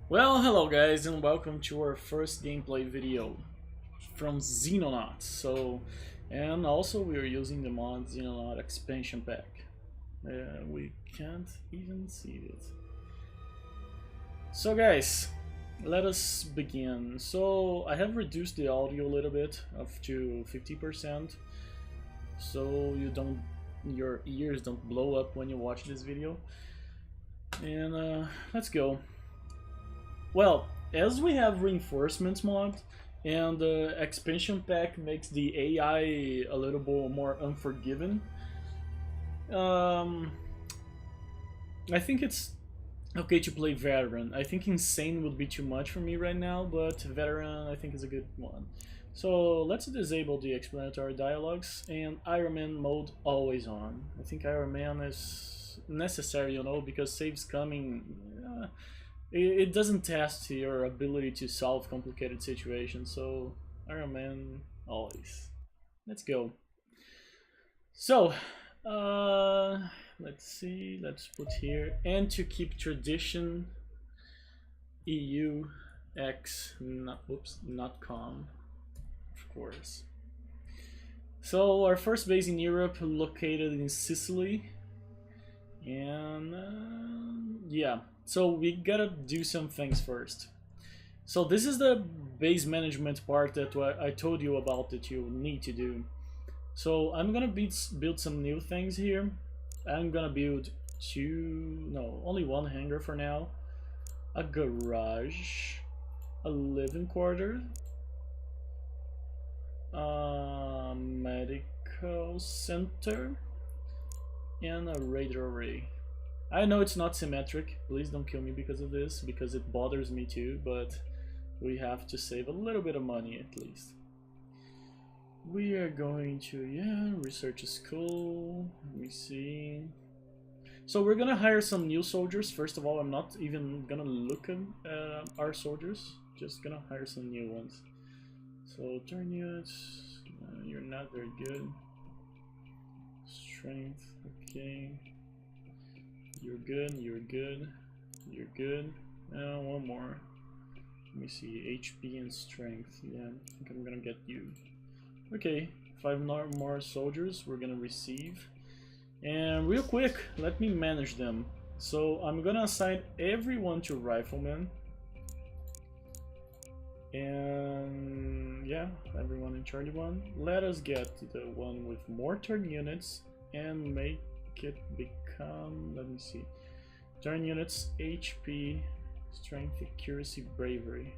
Well, hello guys, and welcome to our first gameplay video from Xenonauts. And also we are using the mod Xenonaut expansion pack. We can't even see it. So guys, let us begin. So I have reduced the audio a little bit up to 50%, so your ears don't blow up when you watch this video. And let's go. Well, as we have reinforcements mod, and the expansion pack makes the AI a little bit more unforgiving, I think it's okay to play veteran. I think insane would be too much for me right now, but veteran I think is a good one. So let's disable the explanatory dialogues and Iron Man mode always on. I think Iron Man is necessary, you know, because saves coming. It doesn't test your ability to solve complicated situations, so Iron Man always. Let's go. So, let's see, let's put here, and to keep tradition, EU, X, not com, of course. So our first base in Europe, located in Sicily, and yeah. So we gotta do some things first. So this is the base management part that I told you about that you need to do. So I'm gonna build some new things here. I'm gonna build only one hangar for now, a garage, a living quarter, a medical center, and a radar array. I know it's not symmetric, please don't kill me because of this, because it bothers me too, but we have to save a little bit of money at least. We are going to, research is cool, let me see. So we're gonna hire some new soldiers. First of all, I'm not even gonna look at our soldiers, just gonna hire some new ones. So turn units, you're not very good. Strength, okay. You're good, you're good, you're good. One more. Let me see, HP and strength. Yeah, I think I'm gonna get you. Okay, 5 more soldiers we're gonna receive. And real quick, let me manage them. So I'm gonna assign everyone to riflemen. And yeah, everyone in charge one. Let us get the one with more turn units and make it become, let me see, turn units, HP, strength, accuracy, bravery.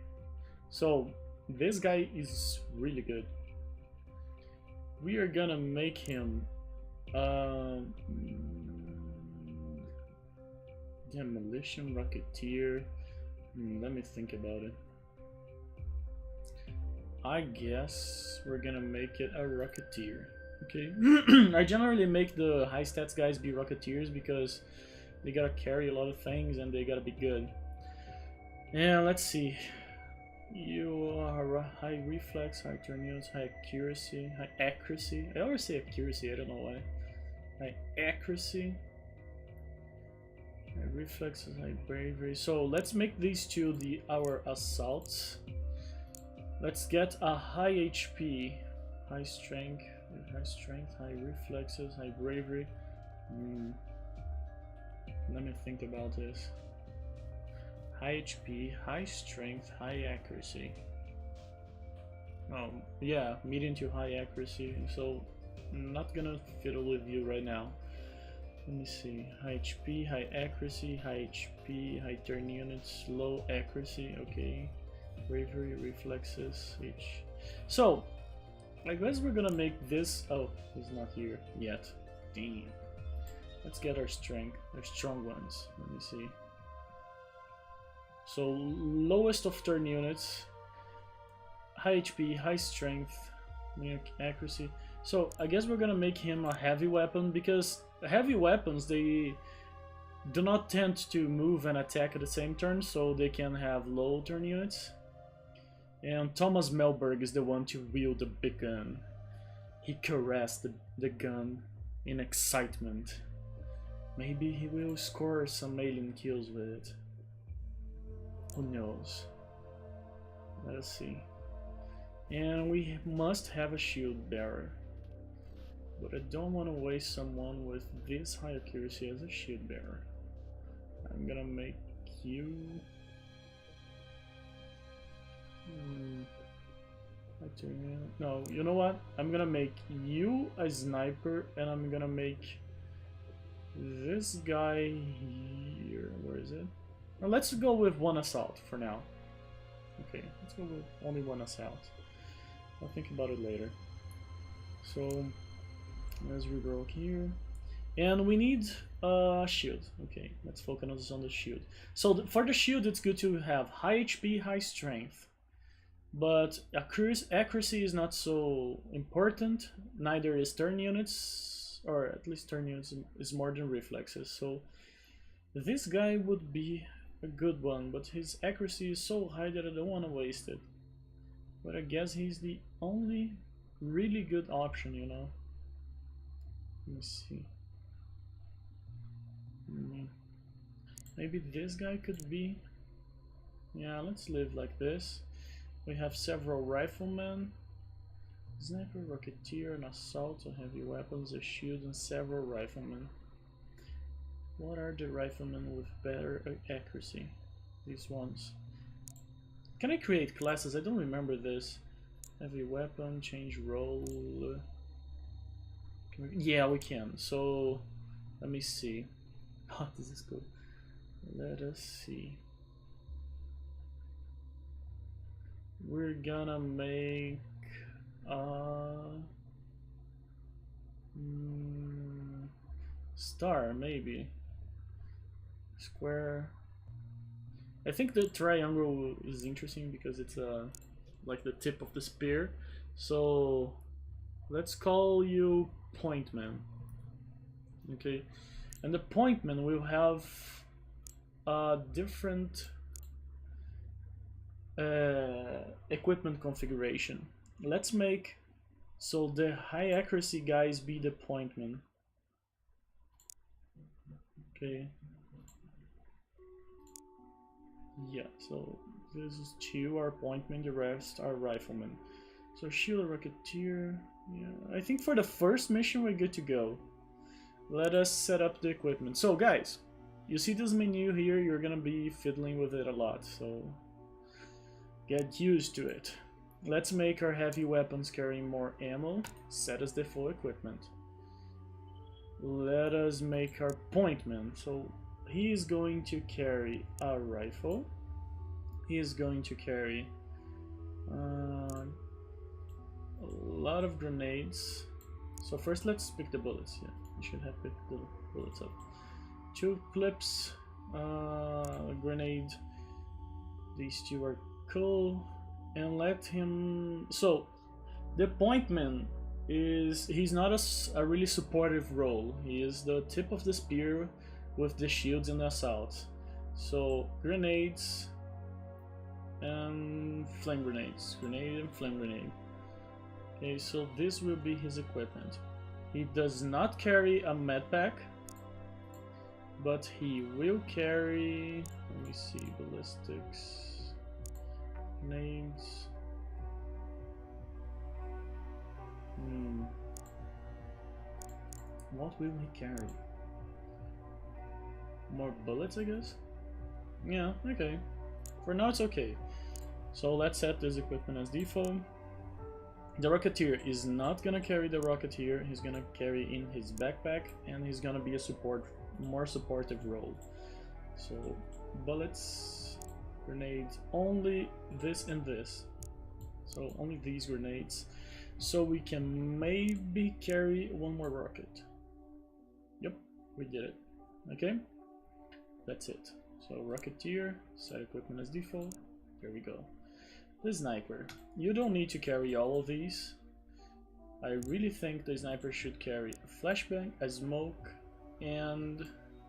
So this guy is really good. We are gonna make him demolition rocketeer. Let me think about it. I guess we're gonna make it a rocketeer. Okay, I generally make the high stats guys be rocketeers because they gotta carry a lot of things and they gotta be good. And let's see. You are high reflex, high turn units, high accuracy, high accuracy. I always say accuracy, I don't know why. High accuracy, high reflexes, high bravery. So let's make these two our assaults. Let's get a high HP, high strength, high reflexes, high bravery. Let me think about this. High HP, high strength, high accuracy. Oh, yeah, medium to high accuracy. So, I'm not gonna fiddle with you right now. Let me see. High HP, high accuracy, high HP, high turn units, low accuracy. Okay. Bravery, reflexes, H. So, I guess we're gonna make this. Oh, he's not here yet. Damn. Let's get our strength, our strong ones. Let me see. So, lowest of turn units, high HP, high strength, accuracy. So, I guess we're gonna make him a heavy weapon because heavy weapons, they do not tend to move and attack at the same turn, so they can have low turn units. And Thomas Melberg is the one to wield the big gun. He caressed the gun in excitement. Maybe he will score some alien kills with it. Who knows? Let us see. And we must have a shield bearer. But I don't want to waste someone with this high accuracy as a shield bearer. I'm gonna make you... No, you know what? I'm gonna make you a sniper, and I'm gonna make this guy here. Where is it? Well, let's go with one assault for now. Okay, let's go with only one assault. I'll think about it later. So, let's reroll here. And we need a shield. Okay, let's focus on the shield. So for the shield, it's good to have high HP, high strength. But accuracy is not so important. Neither is turn units, or at least turn units is more than reflexes. So this guy would be a good one, but his accuracy is so high that I don't want to waste it. But I guess he's the only really good option, you know. Let me see. Maybe this guy could be... Yeah, let's live like this. We have several riflemen, sniper, rocketeer, an assault, a heavy weapons, a shield, and several riflemen. What are the riflemen with better accuracy? These ones. Can I create classes? I don't remember this. Heavy weapon, change role. Yeah, we can. So, let me see. Oh, this is cool. Let us see. We're gonna make star, maybe square. I think the triangle is interesting because it's like the tip of the spear. So let's call you Pointman. Okay, and the Pointman will have a different equipment configuration. Let's make so the high accuracy guys be the Pointman. Okay. Yeah, so this is two are Pointmen, the rest are riflemen. So shield, rocketeer. Yeah, I think for the first mission we're good to go. Let us set up the equipment. So guys, you see this menu here, you're gonna be fiddling with it a lot, so get used to it. Let's make our heavy weapons carrying more ammo. Set as the full equipment. Let us make our Pointman. So he is going to carry a rifle. He is going to carry a lot of grenades. So first let's pick the bullets. Yeah, we should have picked the bullets up. 2 clips, grenade. These two are cool. And let him... So the Pointman is... He's not a really supportive role. He is the tip of the spear with the shields and the assaults. So grenades and flame grenades. Grenade and flame grenade. Okay, so this will be his equipment. He does not carry a med pack, but he will carry... Let me see, ballistics... Grenades. What will he carry? More bullets, I guess? Yeah, okay. For now it's okay. So let's set this equipment as default. The Rocketeer is not gonna carry the Rocketeer, he's gonna carry in his backpack, and he's gonna be a more supportive role. So, bullets, grenades, only this and this. So only these grenades. So we can maybe carry one more rocket. Yep, we did it. Okay, that's it. So Rocketeer, set equipment as default. There we go. The Sniper. You don't need to carry all of these. I really think the Sniper should carry a flashbang, a smoke, and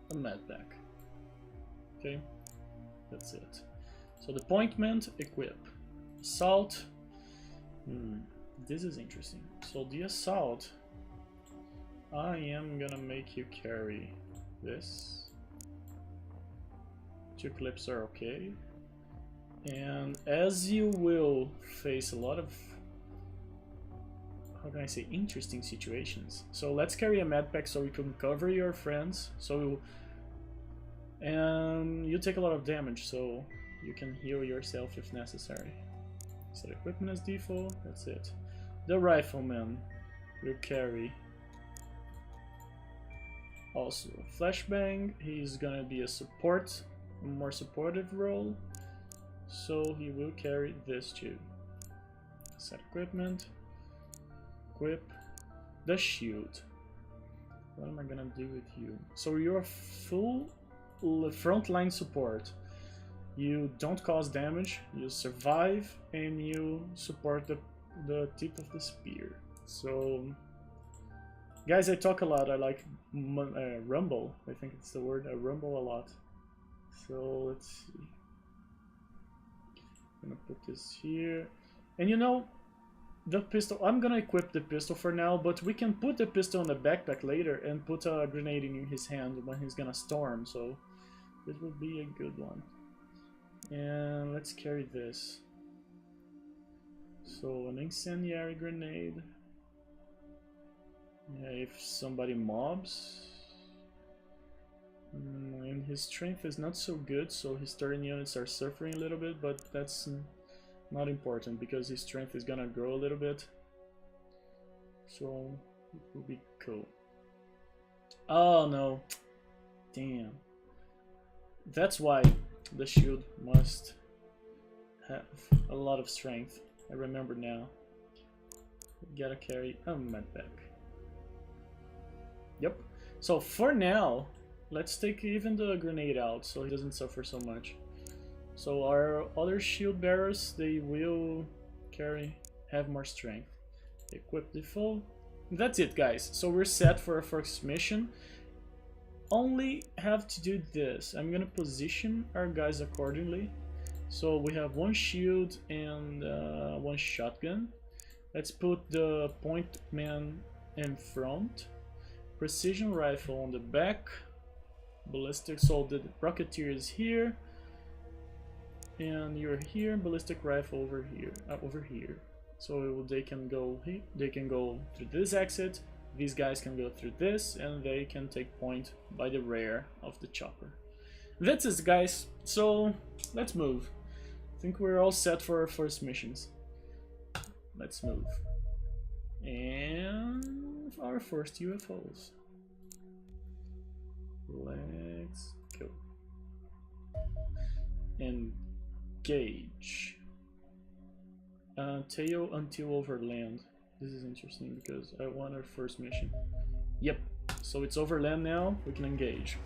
a medpack. Okay, that's it. So the Pointman, equip. Assault. This is interesting. So the Assault, I am gonna make you carry this. 2 clips are okay. And as you will face a lot of, how can I say, interesting situations. So let's carry a med pack so we can cover your friends. And you take a lot of damage, so you can heal yourself if necessary. Set equipment as default, that's it. The rifleman will carry also flashbang. He's gonna be a more supportive role, so he will carry this too. Set equipment, equip the shield. What am I gonna do with you? So you're full frontline support. You don't cause damage, you survive, and you support the tip of the spear. So, guys, I talk a lot. I like rumble. I think it's the word. I rumble a lot. So let's see. I'm gonna put this here, and you know, the pistol. I'm gonna equip the pistol for now, but we can put the pistol in the backpack later and put a grenade in his hand when he's gonna storm. So this will be a good one. And let's carry this. So an incendiary grenade. Yeah, if somebody mobs. And his strength is not so good, so his turret units are suffering a little bit, but that's not important because his strength is gonna grow a little bit. So it will be cool. Oh no. Damn. That's why the shield must have a lot of strength. I remember now. We gotta carry a medpack. Yep. So for now, let's take even the grenade out so he doesn't suffer so much. So our other shield bearers, they will have more strength. Equip default. That's it, guys. So we're set for our first mission. Only have to do this. I'm gonna position our guys accordingly. So we have one shield and one shotgun. Let's put the point man in front, precision rifle on the back, ballistic. So the rocketeer is here, and you're here. Ballistic rifle over here. So they can go through this exit. These guys can go through this, and they can take point by the rear of the chopper. That's it, guys. So let's move. I think we're all set for our first missions. Let's move. And our first UFOs. Let's go. Engage. Tail until overland. This is interesting because I want our first mission. Yep, so it's overland now, we can engage.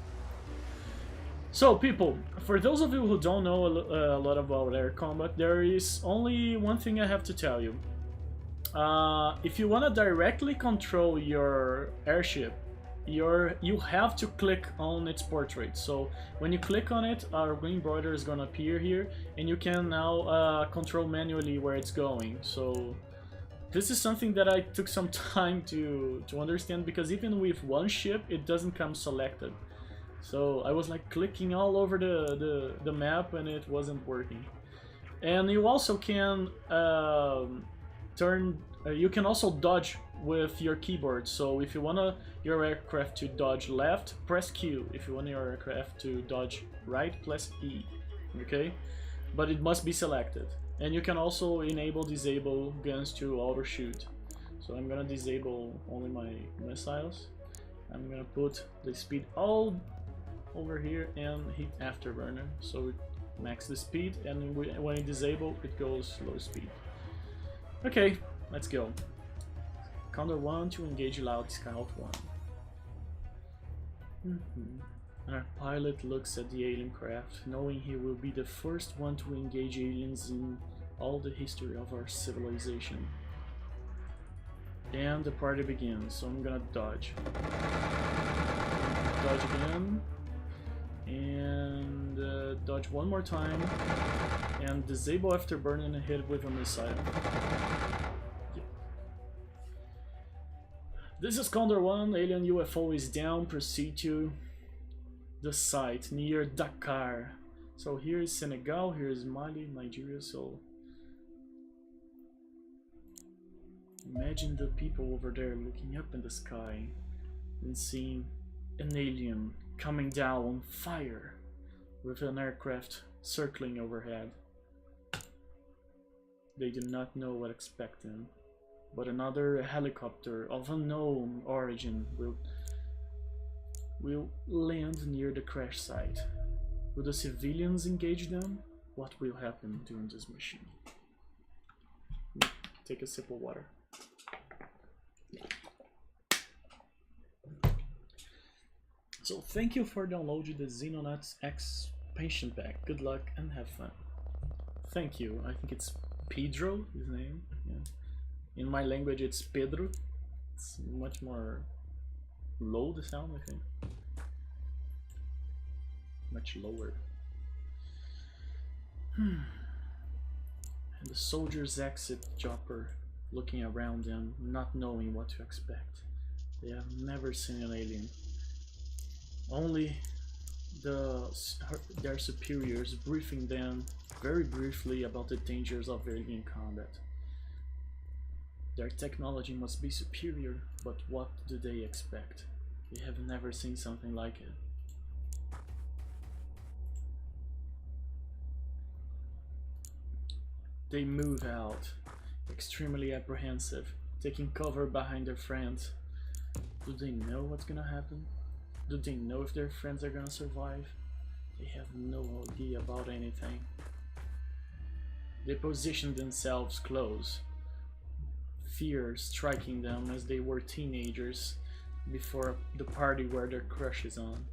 So people, for those of you who don't know a lot about air combat, there is only one thing I have to tell you. If you want to directly control your airship, you have to click on its portrait. So when you click on it, our green border is gonna appear here, and you can now control manually where it's going. So this is something that I took some time to understand, because even with one ship, it doesn't come selected. So I was like clicking all over the map, and it wasn't working. And you also can you can also dodge with your keyboard. So if you want your aircraft to dodge left, press Q. If you want your aircraft to dodge right, press E. Okay? But it must be selected. And you can also disable guns to auto shoot. So I'm gonna disable only my missiles. I'm gonna put the speed all over here and hit afterburner. So it max the speed, and when it disable, it goes low speed. Okay, let's go. Condor 1 to engage Loud Scout 1. Our pilot looks at the alien craft, knowing he will be the first one to engage aliens in all the history of our civilization. And the party begins, so I'm gonna dodge. Dodge again. And dodge one more time. And disable afterburner and hit with a missile. This is Condor 1, alien UFO is down, proceed to the site near Dakar. So here is Senegal, here is Mali, Nigeria. So imagine the people over there looking up in the sky and seeing an alien coming down on fire with an aircraft circling overhead. They do not know what to expect them, but another helicopter of unknown origin will land near the crash site. Will the civilians engage them? What will happen during this mission? Take a sip of water. So thank you for downloading the Xenonauts X-Pansion pack. Good luck and have fun. Thank you. I think it's Pedro, his name. Yeah. In my language it's Pedro. It's much more low, the sound, I think. Much lower. And the soldiers exit chopper, looking around them, not knowing what to expect. They have never seen an alien. Only their superiors briefing them very briefly about the dangers of alien combat. Their technology must be superior, but what do they expect? They have never seen something like it. They move out, extremely apprehensive, taking cover behind their friends. Do they know what's gonna happen? Do they know if their friends are gonna survive? They have no idea about anything. They position themselves close, fear striking them as they were teenagers before the party where their crush is on.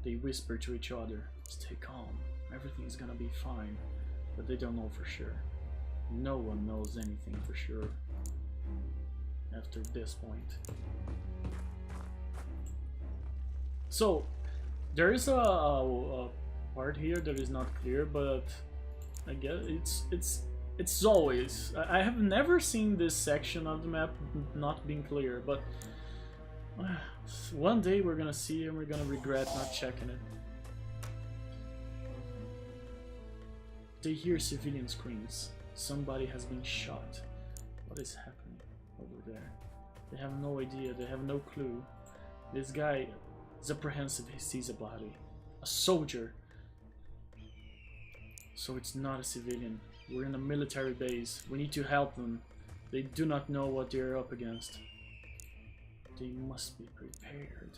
They whisper to each other, "Stay calm, everything's gonna be fine," but they don't know for sure. No one knows anything for sure after this point. So there is a part here that is not clear, but I guess it's always, I have never seen this section of the map not being clear, but one day we're gonna see and we're gonna regret not checking it. They hear civilian screams. Somebody has been shot. What is happening over there? They have no idea, they have no clue. This guy is apprehensive, he sees a body. A soldier. So it's not a civilian. We're in a military base. We need to help them. They do not know what they're up against. They must be prepared.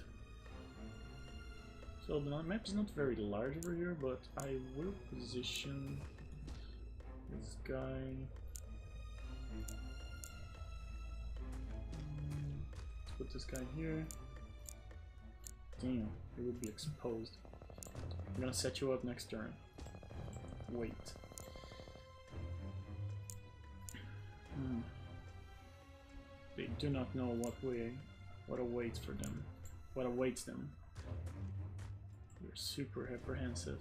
So the map is not very large over here, but I will position this guy. Let's put this guy here. Damn, he would be exposed. I'm gonna set you up next turn. Wait. They do not know what awaits for them. What awaits them. They're super apprehensive.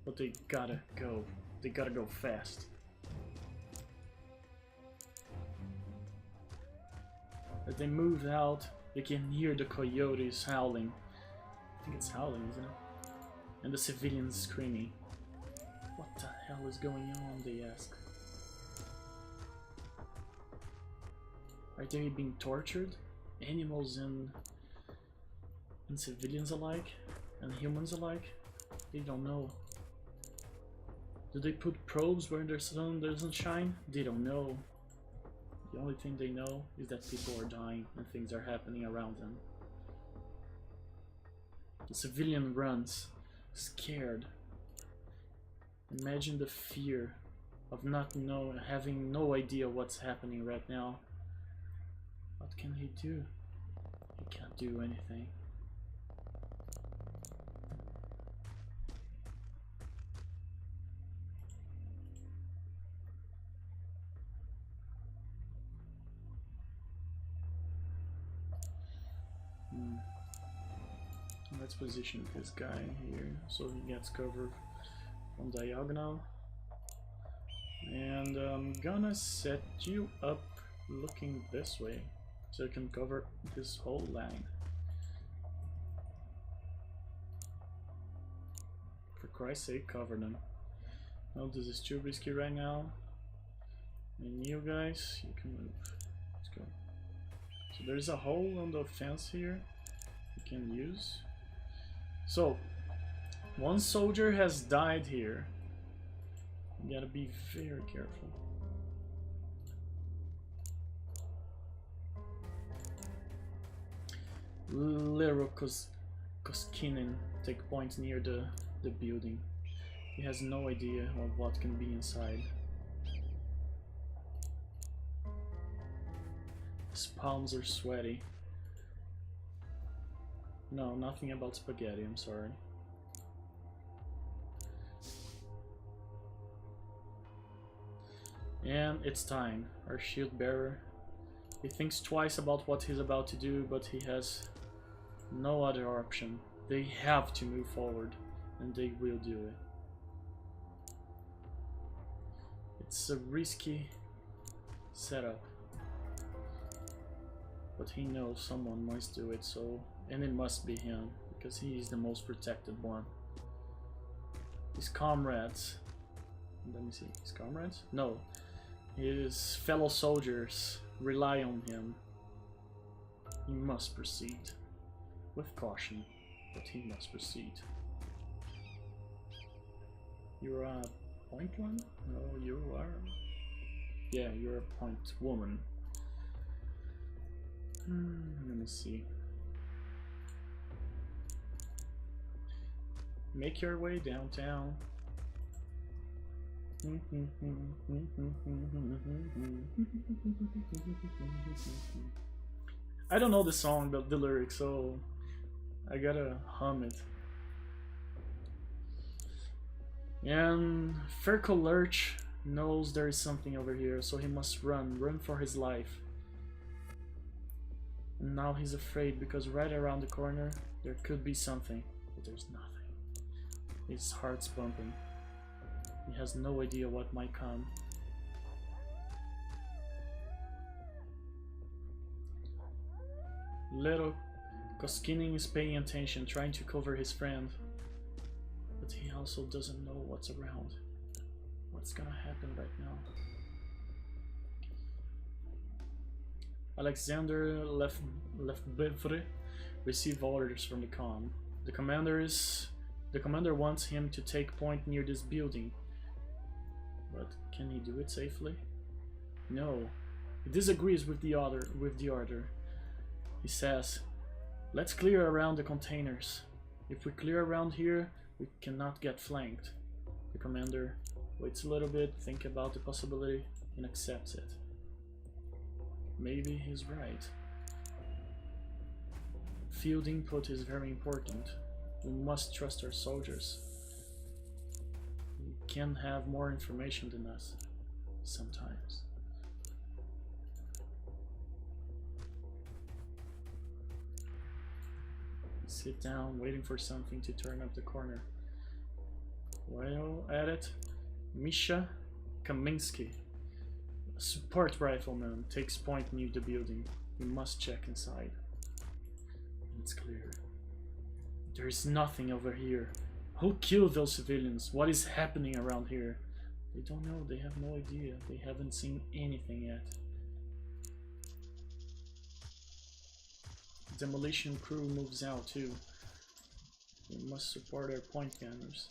But they gotta go. They gotta go fast. As they move out, they can hear the coyotes howling. I think it's howling, isn't it? And the civilians screaming. What the hell is going on, they ask. Are they being tortured? Animals and civilians alike? And humans alike? They don't know. Do they put probes where the sun doesn't shine? They don't know. The only thing they know is that people are dying and things are happening around them. The civilian runs, scared. Imagine the fear of having no idea what's happening right now. What can he do? He can't do anything. Let's position this guy here so he gets covered from diagonal. And I'm gonna set you up looking this way so you can cover this whole line. Christ's sake, cover them. Oh, this is too risky right now. And you guys, you can move. Let's go. So there's a hole on the fence here you can use. So, one soldier has died here. You gotta be very careful. Little Koskinen take point near the building. He has no idea of what can be inside. His palms are sweaty. No, nothing about spaghetti, I'm sorry. And it's time. Our shield bearer. He thinks twice about what he's about to do, but he has no other option. They have to move forward, and they will do it. It's a risky setup, but he knows someone must do it, so, and it must be him, because he is the most protected one. His comrades, let me see, his comrades? No, his fellow soldiers rely on him. He must proceed with caution, but he must proceed. You're a point one? No, you are. Yeah, you're a point woman. Let me see. Make your way downtown. I don't know the song, but the lyrics, so I gotta hum it. And Ferko Lurch knows there is something over here, so he must run for his life. And now he's afraid because right around the corner there could be something, but there's nothing. His heart's pumping. He has no idea what might come. Little Koskinen is paying attention, trying to cover his friend. But he also doesn't know what's around. What's gonna happen right now? Alexander Lefebvre received orders from the comm. The commander wants him to take point near this building. But can he do it safely? No. He disagrees with the order. He says, let's clear around the containers. If we clear around here, we cannot get flanked. The commander waits a little bit, thinks about the possibility, and accepts it. Maybe he's right. Field input is very important. We must trust our soldiers. They can have more information than us, sometimes. Sit down, waiting for something to turn up the corner. Well, at it, Misha Kaminsky, a support rifleman, takes point near the building. We must check inside. It's clear. There is nothing over here. Who killed those civilians? What is happening around here? They don't know. They have no idea. They haven't seen anything yet. Demolition crew moves out too. We must support our point gunners.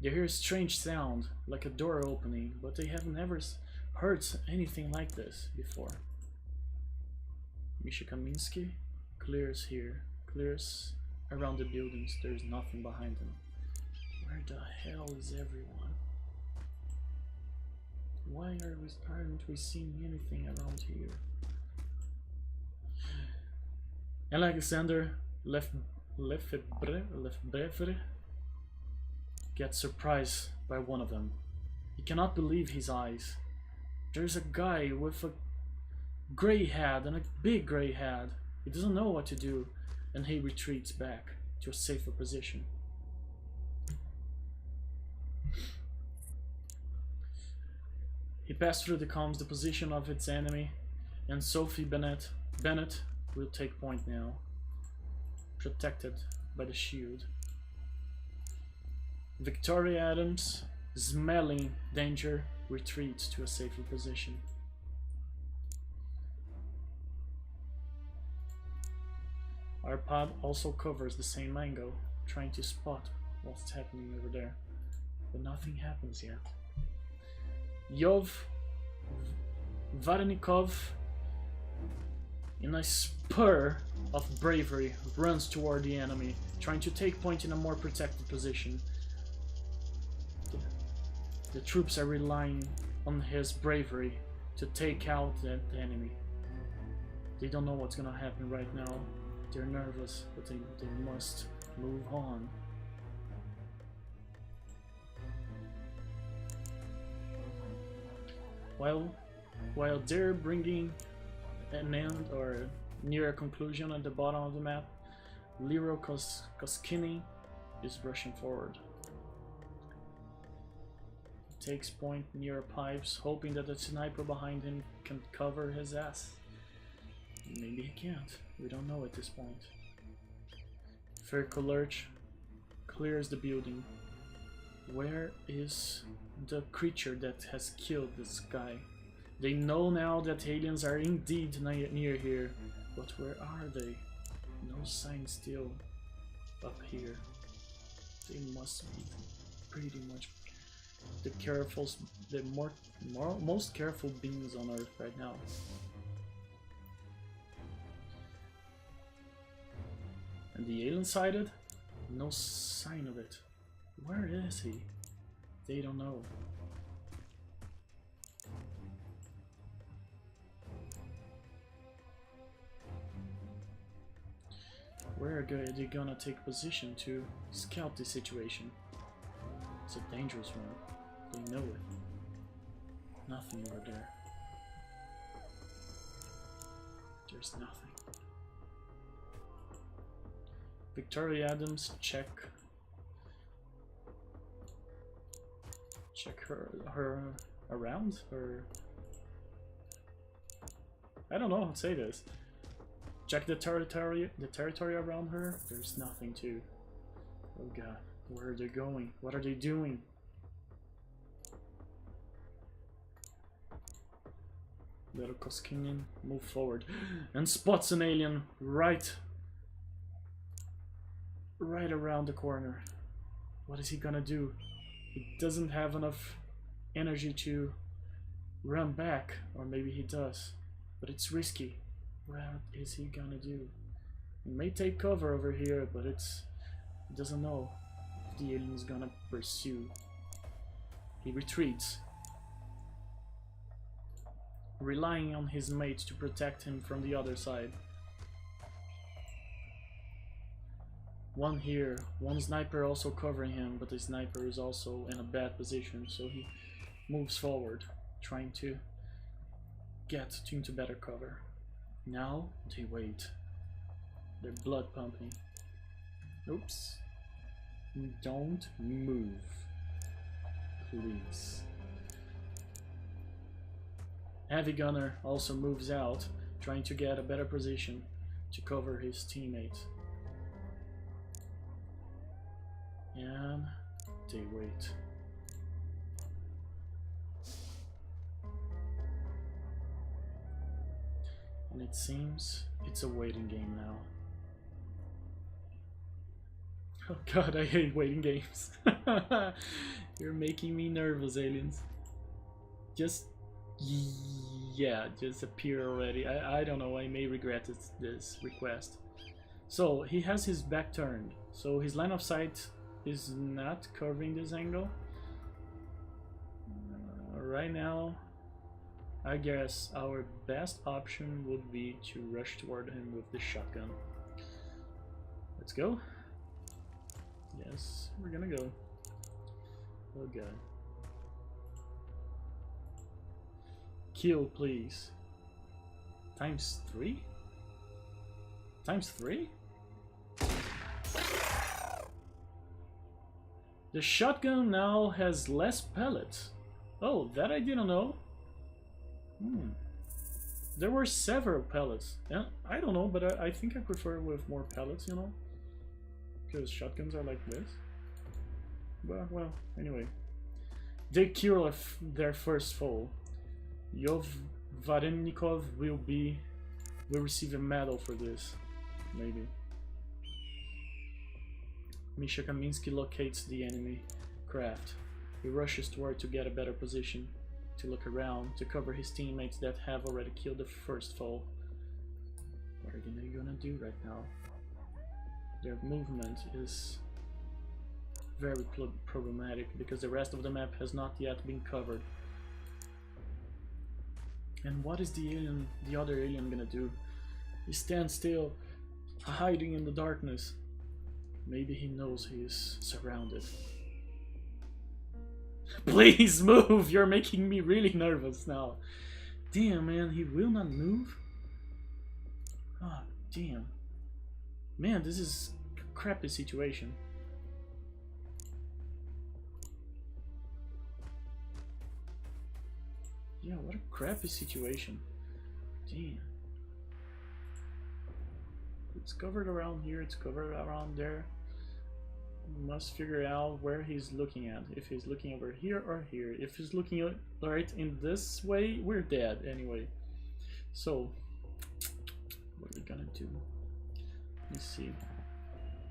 They hear a strange sound, like a door opening, but they have never heard anything like this before. Misha Kaminsky clears here, clears around the buildings. There's nothing behind them. Where the hell is everyone? Why aren't we seeing anything around here? Alexander Lefebvre gets surprised by one of them. He cannot believe his eyes. There's a guy with a gray hat and a big gray hat. He doesn't know what to do, and he retreats back to a safer position. He passed through the comms the position of its enemy, and Sophie Bennett will take point now. Protected by the shield. Victoria Adams, smelling danger, retreats to a safer position. Our pod also covers the same angle, trying to spot what's happening over there, but nothing happens yet. Yov Varenikov, in a spur of bravery, runs toward the enemy, trying to take point in a more protected position. The troops are relying on his bravery to take out the enemy. They don't know what's gonna happen right now. They're nervous, but they must move on. While they're bringing an end or near a conclusion at the bottom of the map, Lero Koskini is rushing forward. He takes point near pipes, hoping that the sniper behind him can cover his ass. Maybe he can't. We don't know at this point. Ferkolurch clears the building. Where is the creature that has killed this guy? They know now that aliens are indeed near here, but where are they? No sign still up here. They must be pretty much the most careful beings on Earth right now. And the alien sighted? No sign of it. Where is he? They don't know. Where are they gonna take position to scout the situation? It's a dangerous one. They know it. Nothing over there. There's nothing. Victoria Adams, check her around, or I don't know how to say this. Check the territory around her. There's nothing to. Oh god, where are they going? What are they doing? Little Koskinian move forward and spots an alien right around the corner. What is he gonna do? He doesn't have enough energy to run back, or maybe he does, but it's risky. What is he gonna do? He may take cover over here, but he doesn't know if the alien is gonna pursue. He retreats, relying on his mate to protect him from the other side. One here, one sniper also covering him, but the sniper is also in a bad position, so he moves forward, trying to get into better cover. Now they wait. They're blood pumping. Oops. Don't move, please. Heavy Gunner also moves out, trying to get a better position to cover his teammate. And they wait. And it seems it's a waiting game now. Oh god, I hate waiting games. You're making me nervous, aliens. Just appear already. I don't know, I may regret this request. So he has his back turned, so his line of sight is not covering this angle. Right now, I guess our best option would be to rush toward him with the shotgun. Let's go. Yes, we're gonna go. Oh god. Kill, please. Times 3? Times 3? The shotgun now has less pellets. Oh, that I didn't know. There were several pellets. Yeah, I don't know, but I think I prefer with more pellets, you know. because shotguns are like this. Well, anyway. They kill their first foe. Yov Varennikov will receive a medal for this, maybe. Misha Kaminsky locates the enemy craft. He rushes toward to get a better position, to look around, to cover his teammates that have already killed the first foe. What are they gonna do right now? Their movement is very problematic because the rest of the map has not yet been covered. And what is the other alien gonna do? He stands still, hiding in the darkness. Maybe he knows he is surrounded. Please move! You're making me really nervous now. Damn, man, he will not move? Ah, oh, damn. Man, this is a crappy situation. Yeah, what a crappy situation. Damn. It's covered around here, it's covered around there. Must figure out where he's looking at. If he's looking over here or here. If he's looking right in this way, we're dead anyway. So, what are we gonna do? Let's see.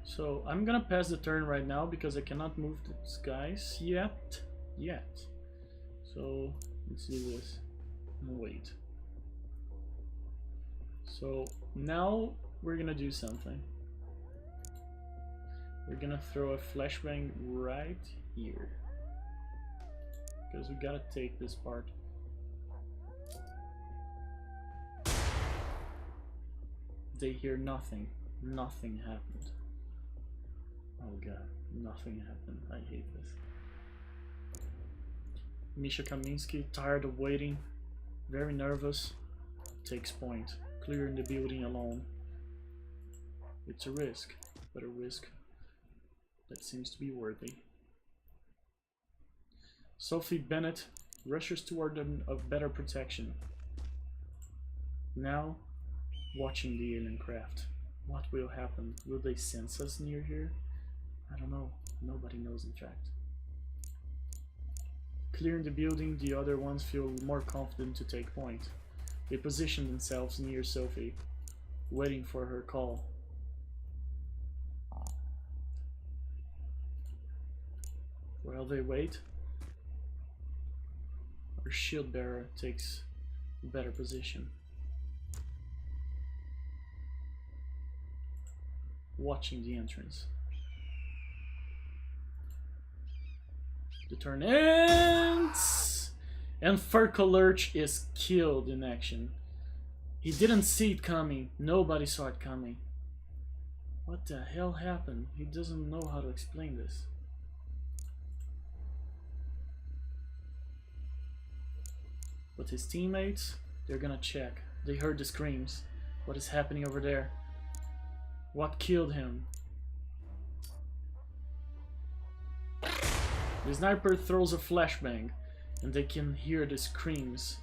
So, I'm gonna pass the turn right now because I cannot move these guys yet. So, let's do this and wait. So, now we're gonna do something. We're gonna throw a flashbang right here because we gotta take this part. They hear nothing. Nothing happened. Oh god, nothing happened. I hate this. Misha Kaminsky, tired of waiting, very nervous, takes point, clearing the building alone. It's a risk, but a risk that seems to be worthy. Sophie Bennett rushes toward a better protection. Now, watching the alien craft. What will happen? Will they sense us near here? I don't know. Nobody knows, in fact. Clearing the building, the other ones feel more confident to take point. They position themselves near Sophie, waiting for her call. While they wait, our shield bearer takes a better position, watching the entrance. The turn ends, and Furko Lurch is killed in action. He didn't see it coming. Nobody saw it coming. What the hell happened? He doesn't know how to explain this. But his teammates, they're gonna check. They heard the screams. What is happening over there? What killed him? The sniper throws a flashbang, and they can hear the screams.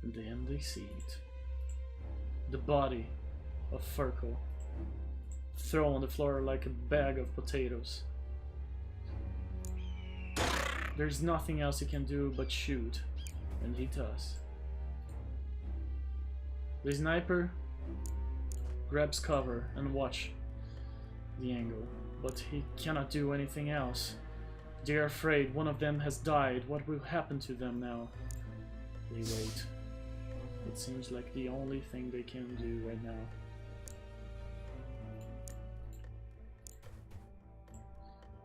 And then they see it. The body of Furko, thrown on the floor like a bag of potatoes. There's nothing else he can do but shoot, and he does. The sniper grabs cover and watch the angle, but he cannot do anything else. They are afraid one of them has died. What will happen to them now? They wait. It seems like the only thing they can do right now.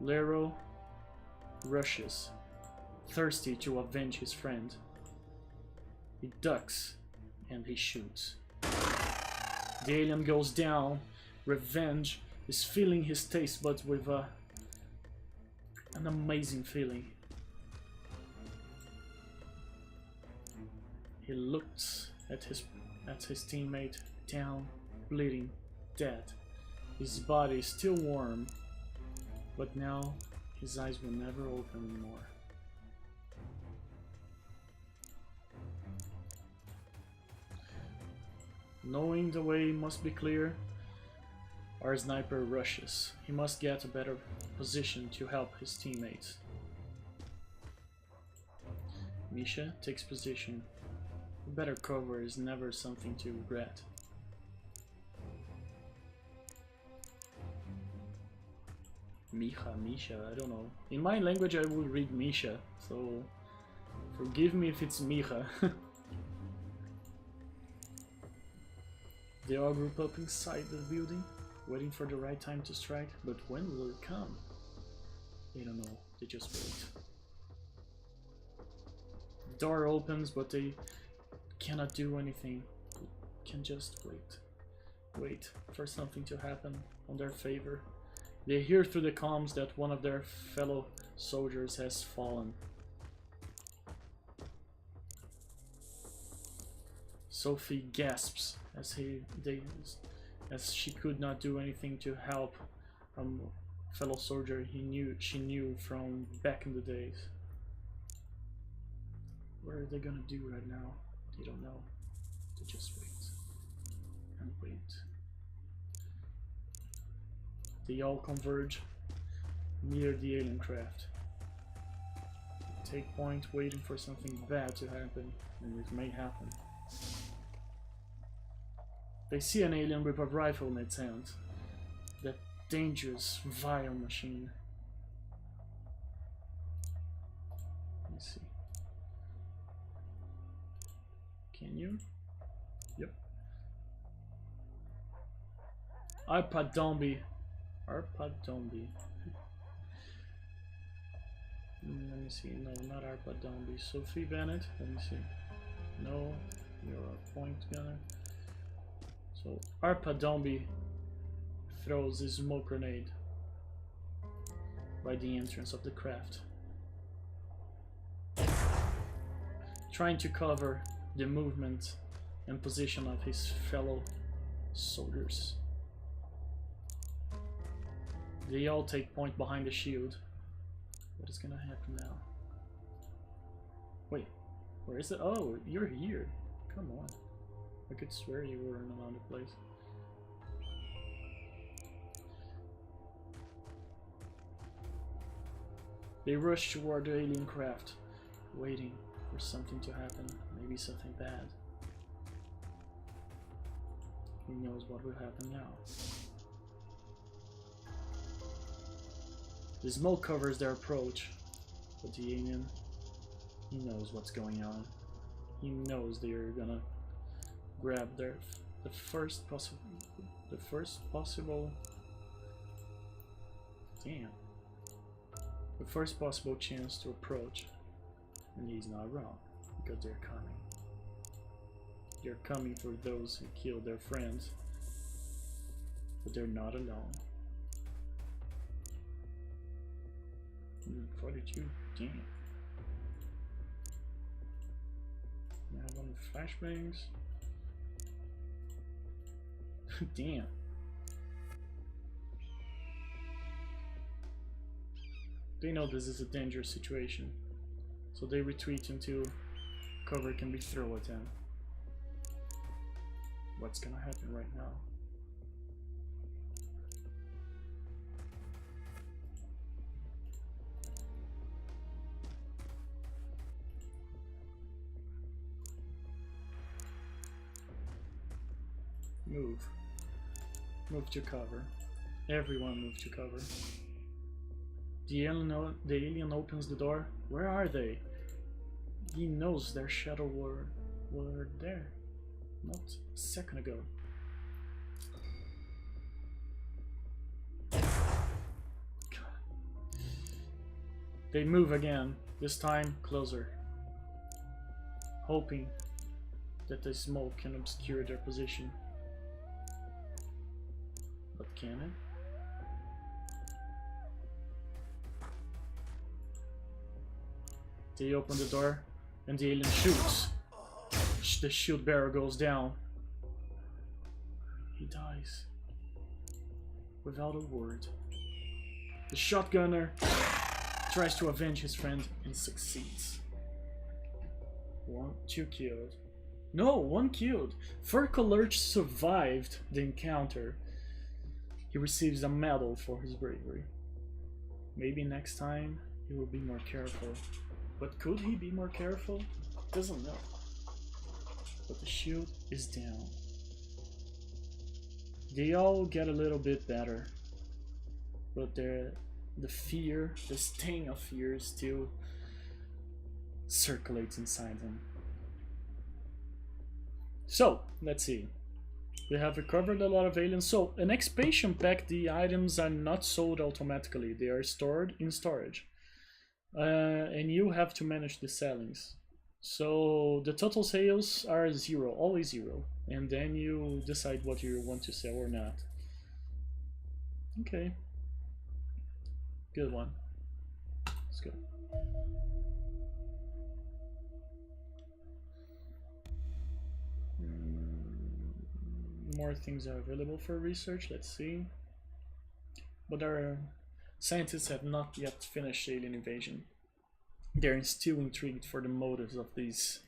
Lero rushes, thirsty to avenge his friend. He ducks and he shoots. The alien goes down. Revenge is filling his taste buds with an amazing feeling. He looks at his teammate, down, bleeding, dead. His body is still warm, but now his eyes will never open anymore. Knowing the way must be clear, Our sniper rushes. He must get a better position to help his teammates. Misha takes position. A better cover is never something to regret. Misha, I don't know. In my language I would read Misha, so forgive me if it's Micha. They all group up inside the building, waiting for the right time to strike, but when will it come? They don't know, they just wait. The door opens, but they cannot do anything. They can just wait. Wait for something to happen on their favor. They hear through the comms that one of their fellow soldiers has fallen. Sophie gasps as she could not do anything to help a fellow soldier she knew from back in the days. What are they gonna do right now? They don't know. They just wait and wait. They all converge near the alien craft. They take point waiting for something bad to happen, and it may happen. They see an alien with a rifle in its hand. That dangerous, vile machine. Let me see. Can you? Yep. Arpadombi. Arpadombi. Let me see. No, not Arpadombi. Sophie Bennett. Let me see. No, you're a point gunner. So Arpadombi throws his smoke grenade by the entrance of the craft, trying to cover the movement and position of his fellow soldiers. They all take point behind the shield. What is gonna happen now? Wait, where is it? Oh, you're here. Come on. I could swear you were in another place. They rush toward the alien craft, waiting for something to happen. Maybe something bad. Who knows what will happen now? The smoke covers their approach, but the alien, he knows what's going on. He knows they're gonna grab the first possible chance to approach, and he's not wrong, because they're coming. They're coming for those who killed their friends, but they're not alone. 42, damn. I have one flashbangs. Damn. They know this is a dangerous situation, so they retreat until cover can be thrown at them. What's gonna happen right now? Move. Move to cover. Everyone move to cover. The alien opens the door. Where are they? He knows their shadow were there. Not a second ago. God. They move again, this time closer. Hoping that the smoke can obscure their position. But can it? They open the door and the alien shoots. The shield bearer goes down. He dies without a word. The shotgunner tries to avenge his friend and succeeds. 2 killed. No, 1 killed. Furk Alert survived the encounter. He receives a medal for his bravery. Maybe next time he will be more careful. But could he be more careful? Doesn't know. But the shield is down. They all get a little bit better. But the fear, the sting of fear still circulates inside them. So, let's see. We have recovered a lot of aliens. So, an X-Pansion pack, the items are not sold automatically. They are stored in storage. And you have to manage the sellings. So, the total sales are 0, always 0. And then you decide what you want to sell or not. Okay. Good one. Let's go. More things are available for research, let's see. But our scientists have not yet finished alien invasion. They're still intrigued for the motives of these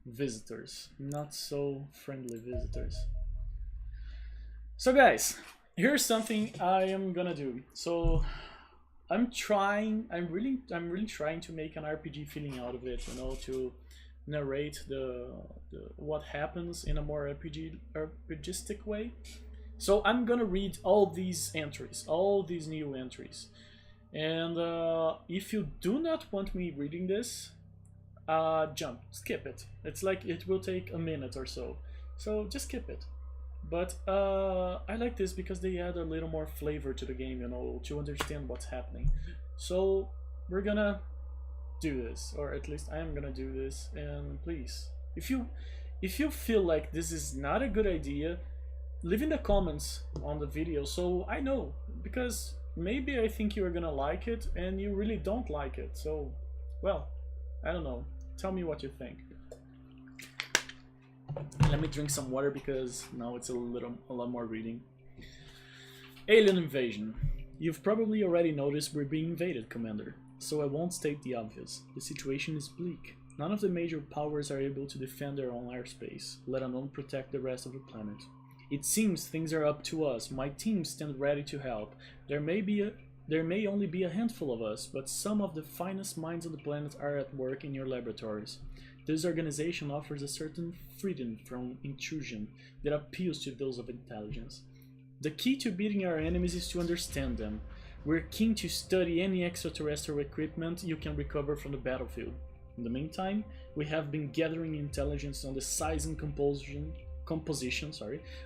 visitors, not so friendly visitors. So guys, here's something I am gonna do. So I'm really trying to make an RPG feeling out of it, you know, to narrate the what happens in a more RPGistic way. So I'm gonna read all these entries, all these new entries, and if you do not want me reading this, skip it. It's like it will take a minute or so, so just skip it. But I like this because they add a little more flavor to the game, you know, to understand what's happening. So we're gonna do this, or at least I am gonna do this. And please, if you feel like this is not a good idea, leave in the comments on the video so I know, because maybe I think you are gonna like it and you really don't like it. So, well, I don't know, tell me what you think. Let me drink some water because now it's a lot more reading. Alien invasion. You've probably already noticed we're being invaded, Commander, so I won't state the obvious. The situation is bleak. None of the major powers are able to defend their own airspace, let alone protect the rest of the planet. It seems things are up to us. My team stand ready to help. There may only be a handful of us, but some of the finest minds on the planet are at work in your laboratories. This organization offers a certain freedom from intrusion that appeals to those of intelligence. The key to beating our enemies is to understand them. We're keen to study any extraterrestrial equipment you can recover from the battlefield. In the meantime, we have been gathering intelligence on the size and composition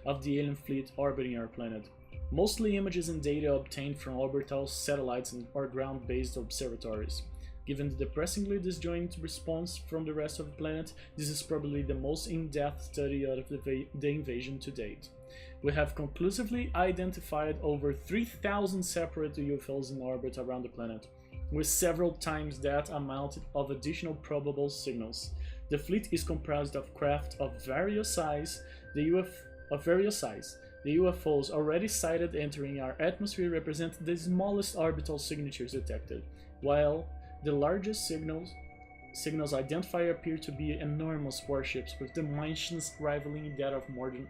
of the alien fleet orbiting our planet. Mostly images and data obtained from orbital satellites or ground-based observatories. Given the depressingly disjointed response from the rest of the planet, this is probably the most in-depth study out of the invasion to date. We have conclusively identified over 3,000 separate UFOs in orbit around the planet, with several times that amount of additional probable signals. The fleet is comprised of craft of various size. The UFOs already sighted entering our atmosphere represent the smallest orbital signatures detected, while the largest signals identified appear to be enormous warships with dimensions rivaling that of modern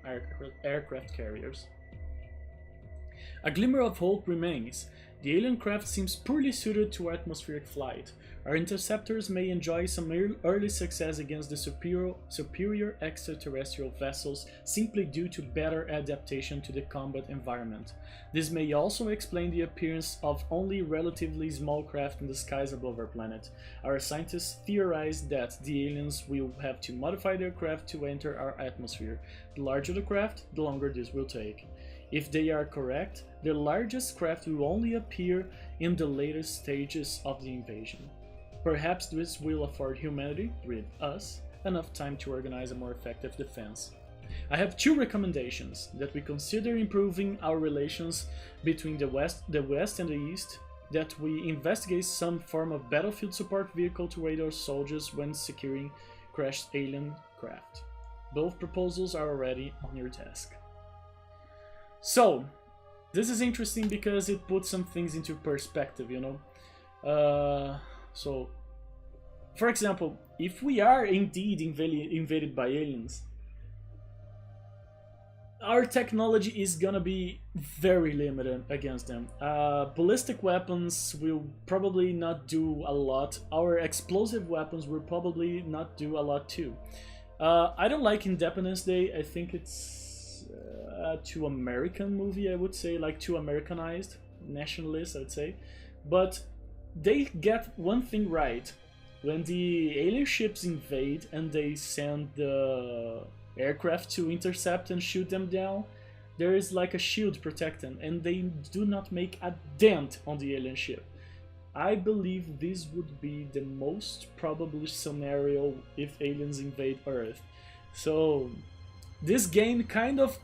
aircraft carriers. A glimmer of hope remains. The alien craft seems poorly suited to atmospheric flight. Our interceptors may enjoy some early success against the superior extraterrestrial vessels simply due to better adaptation to the combat environment. This may also explain the appearance of only relatively small craft in the skies above our planet. Our scientists theorize that the aliens will have to modify their craft to enter our atmosphere. The larger the craft, the longer this will take. If they are correct, the largest craft will only appear in the later stages of the invasion. Perhaps this will afford humanity, with us, enough time to organize a more effective defense. I have two recommendations: that we consider improving our relations between the West and the East, that we investigate some form of battlefield support vehicle to aid our soldiers when securing crashed alien craft. Both proposals are already on your desk. So, this is interesting because it puts some things into perspective, you know? So, for example, if we are indeed invaded by aliens, our technology is gonna be very limited against them. Ballistic weapons will probably not do a lot. Our explosive weapons will probably not do a lot too. I don't like Independence Day. I think it's too American movie, I would say, like too Americanized, nationalist, I would say. But they get one thing right. When the alien ships invade and they send the aircraft to intercept and shoot them down, there is like a shield protect them, and they do not make a dent on the alien ship. I believe this would be the most probable scenario if aliens invade Earth. So this game kind of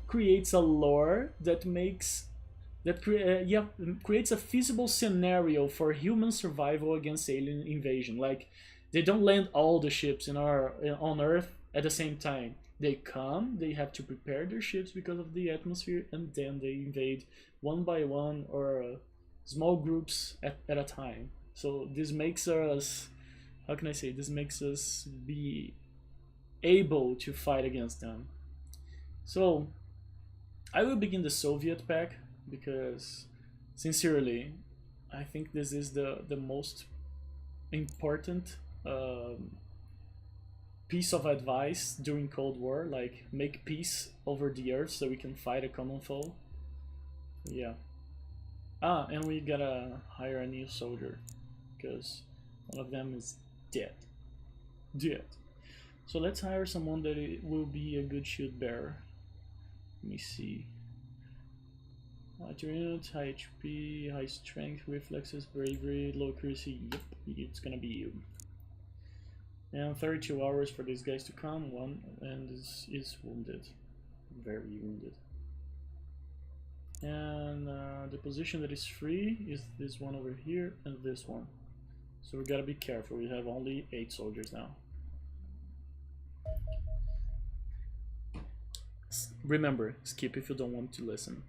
creates a lore that makes creates a feasible scenario for human survival against alien invasion. Like, they don't land all the ships on Earth at the same time. They come, they have to prepare their ships because of the atmosphere, and then they invade one by one or small groups at a time. So this makes us, how can I say, this makes us be able to fight against them. So I will begin the Soviet pack, because sincerely I think this is the most important piece of advice during Cold War. Like, make peace over the Earth so we can fight a common foe. Yeah. And we gotta hire a new soldier, because one of them is dead. So let's hire someone that will be a good shield bearer. Let me see. Unit, high HP, high strength, reflexes, bravery, low accuracy. Yep, it's gonna be you. And 32 hours for these guys to come. One, and this is wounded, very wounded. And the position that is free is this one over here and this one. So we gotta be careful. We have only 8 soldiers now. Remember, skip if you don't want to listen.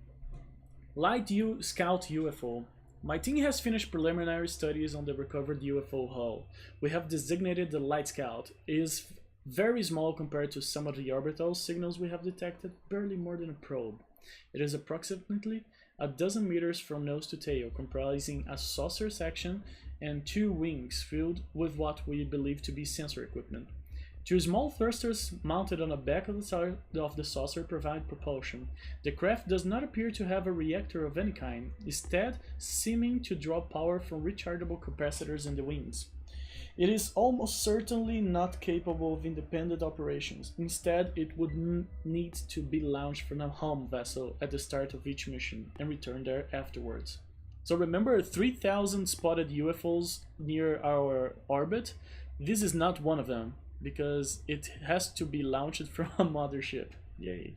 Light Scout UFO. My team has finished preliminary studies on the recovered UFO hull. We have designated the Light Scout. It is very small compared to some of the orbital signals we have detected, barely more than a probe. It is approximately a dozen meters from nose to tail, comprising a saucer section and 2 wings filled with what we believe to be sensor equipment. 2 small thrusters mounted on the back of the saucer provide propulsion. The craft does not appear to have a reactor of any kind, instead seeming to draw power from rechargeable capacitors in the wings. It is almost certainly not capable of independent operations. Instead, it would need to be launched from a home vessel at the start of each mission and return there afterwards. So remember 3,000 spotted UFOs near our orbit? This is not one of them, because it has to be launched from a mothership. Yay.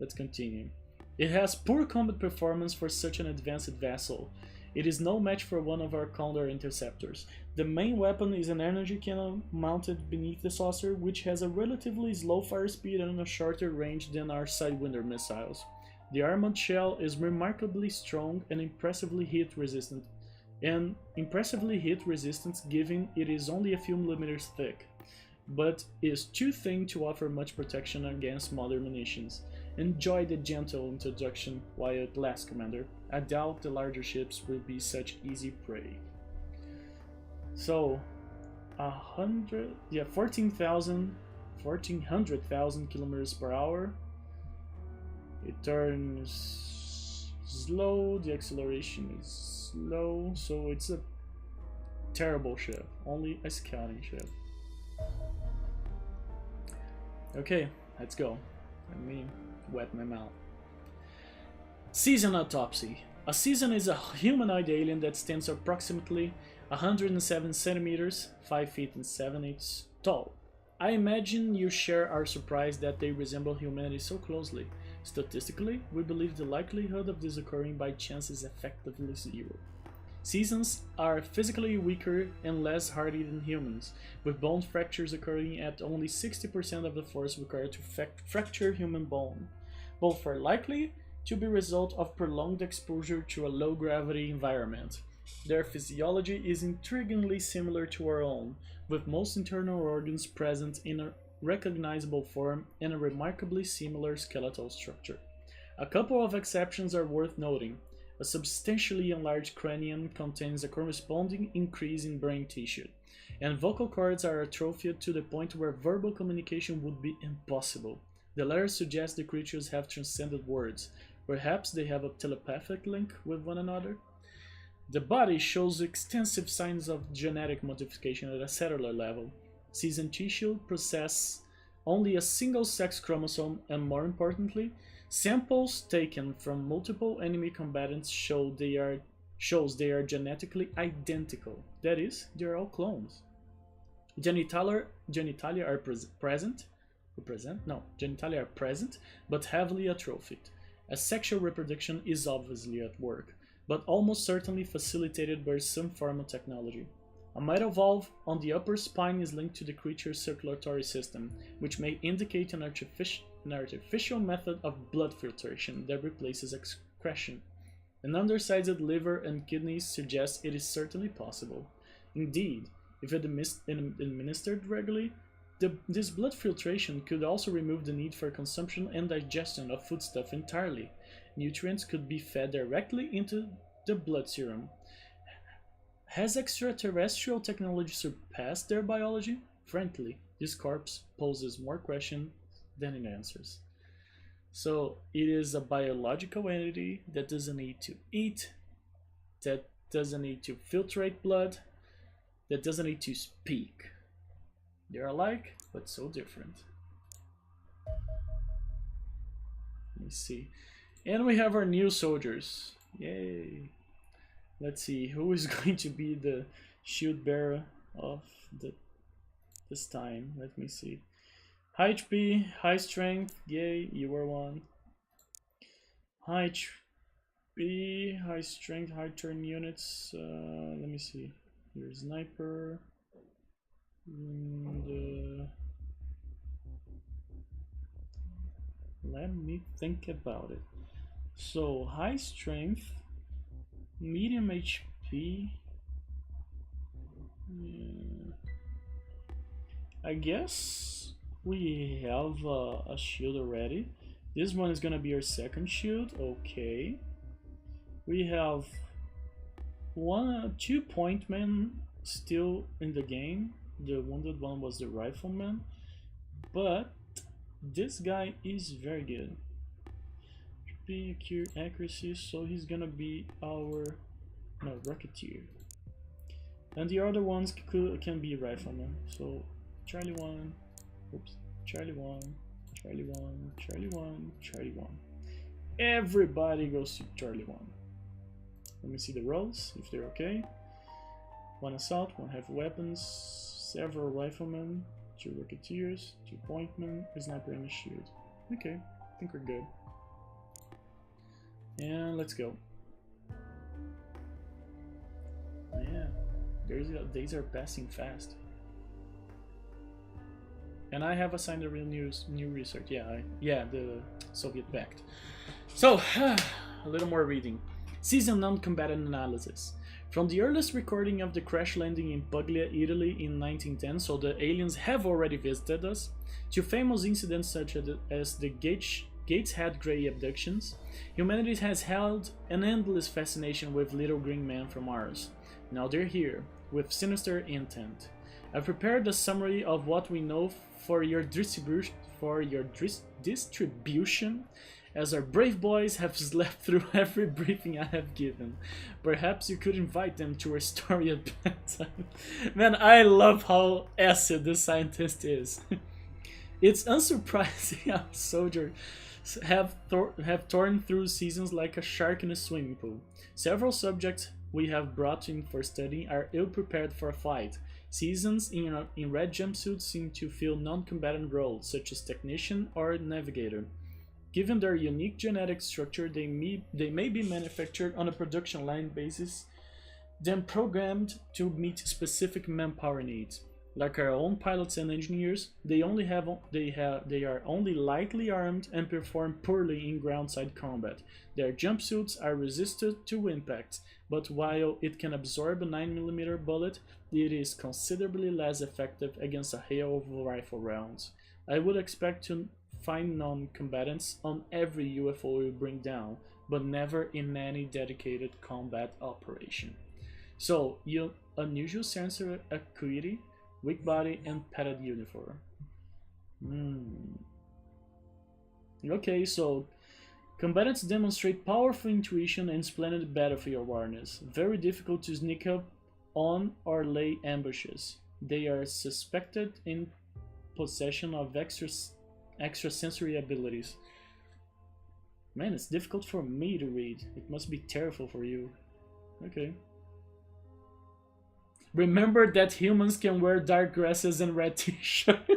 Let's continue. It has poor combat performance for such an advanced vessel. It is no match for one of our Condor interceptors. The main weapon is an energy cannon mounted beneath the saucer, which has a relatively slow fire speed and a shorter range than our Sidewinder missiles. The armored shell is remarkably strong and impressively hit resistant, given it is only a few millimeters thick, but is too thin to offer much protection against modern munitions. Enjoy the gentle introduction while it lasts, Commander. I doubt the larger ships will be such easy prey. So, 1400,000 kilometers per hour. It turns slow, the acceleration is slow, so it's a terrible ship, only a scouting ship. Okay, let's go. Let me wet my mouth. Season autopsy. A season is a humanoid alien that stands approximately 107 centimeters, 5 feet and 7 inches tall. I imagine you share our surprise that they resemble humanity so closely. Statistically, we believe the likelihood of this occurring by chance is effectively 0. Seasons are physically weaker and less hardy than humans, with bone fractures occurring at only 60% of the force required to fracture human bone. Both are likely to be a result of prolonged exposure to a low-gravity environment. Their physiology is intriguingly similar to our own, with most internal organs present in recognizable form and a remarkably similar skeletal structure. A couple of exceptions are worth noting. A substantially enlarged cranium contains a corresponding increase in brain tissue, and vocal cords are atrophied to the point where verbal communication would be impossible. The latter suggests the creatures have transcended words. Perhaps they have a telepathic link with one another? The body shows extensive signs of genetic modification at a cellular level. Seasoned tissue possess only a single sex chromosome, and more importantly, samples taken from multiple enemy combatants shows they are genetically identical. That is, they are all clones. Genitalia are present, but heavily atrophied. Asexual reproduction is obviously at work, but almost certainly facilitated by some form of technology. A metal valve on the upper spine is linked to the creature's circulatory system, which may indicate an artificial method of blood filtration that replaces excretion. An undersized liver and kidneys suggest it is certainly possible. Indeed, if administered regularly, this blood filtration could also remove the need for consumption and digestion of foodstuff entirely. Nutrients could be fed directly into the blood serum. Has extraterrestrial technology surpassed their biology? Frankly, this corpse poses more questions than it answers. So, it is a biological entity that doesn't need to eat, that doesn't need to filtrate blood, that doesn't need to speak. They're alike, but so different. Let me see. And we have our new soldiers. Yay! Let's see who is going to be the shield bearer of this time. Let me see. High HP, high strength. Yay, you are one. High HP, high strength, high turn units. Let me see. Here's sniper. And, let me think about it. So high strength, medium HP. Yeah. I guess we have a shield already. This one is gonna be our second shield. Okay. We have two point men still in the game. The wounded one was the rifleman, but this guy is very good. Cure accuracy, so he's gonna be our rocketeer, and the other ones can be riflemen. So Charlie 1, oops, Charlie 1, Charlie 1, Charlie 1, Charlie 1. Everybody goes to Charlie 1. Let me see the rolls if they're okay. One assault, one heavy weapons, several riflemen, two rocketeers, 2 pointmen, a sniper and a shield. Okay, I think we're good. And let's go. Yeah, days are passing fast. And I have assigned a real new research. Yeah, the Soviet Pact. So, a little more reading. Season non-combatant analysis. From the earliest recording of the crash landing in Puglia, Italy in 1910, so the aliens have already visited us, to famous incidents such as the Gateshead Grey abductions, humanity has held an endless fascination with little green men from Mars. Now they're here, with sinister intent. I've prepared a summary of what we know for your distribution, as our brave boys have slept through every briefing I have given. Perhaps you could invite them to our story at bedtime. Man, I love how acid this scientist is. It's unsurprising how soldiers have torn through seasons like a shark in a swimming pool. Several subjects we have brought in for study are ill-prepared for a fight. Seasons in red jumpsuits seem to fill non-combatant roles, such as technician or navigator. Given their unique genetic structure, they may be manufactured on a production line basis, then programmed to meet specific manpower needs. Like our own pilots and engineers, they are only lightly armed and perform poorly in groundside combat. Their jumpsuits are resistant to impact, but while it can absorb a 9mm bullet, it is considerably less effective against a hail of rifle rounds. I would expect to find non-combatants on every UFO we bring down, but never in any dedicated combat operation. So, you unusual sensor acuity, weak body, and padded uniform. Okay, so combatants demonstrate powerful intuition and splendid battlefield awareness. Very difficult to sneak up on or lay ambushes. They are suspected in possession of extrasensory abilities. Man, it's difficult for me to read. It must be terrible for you. Okay. Remember that humans can wear dark dresses and red t-shirts.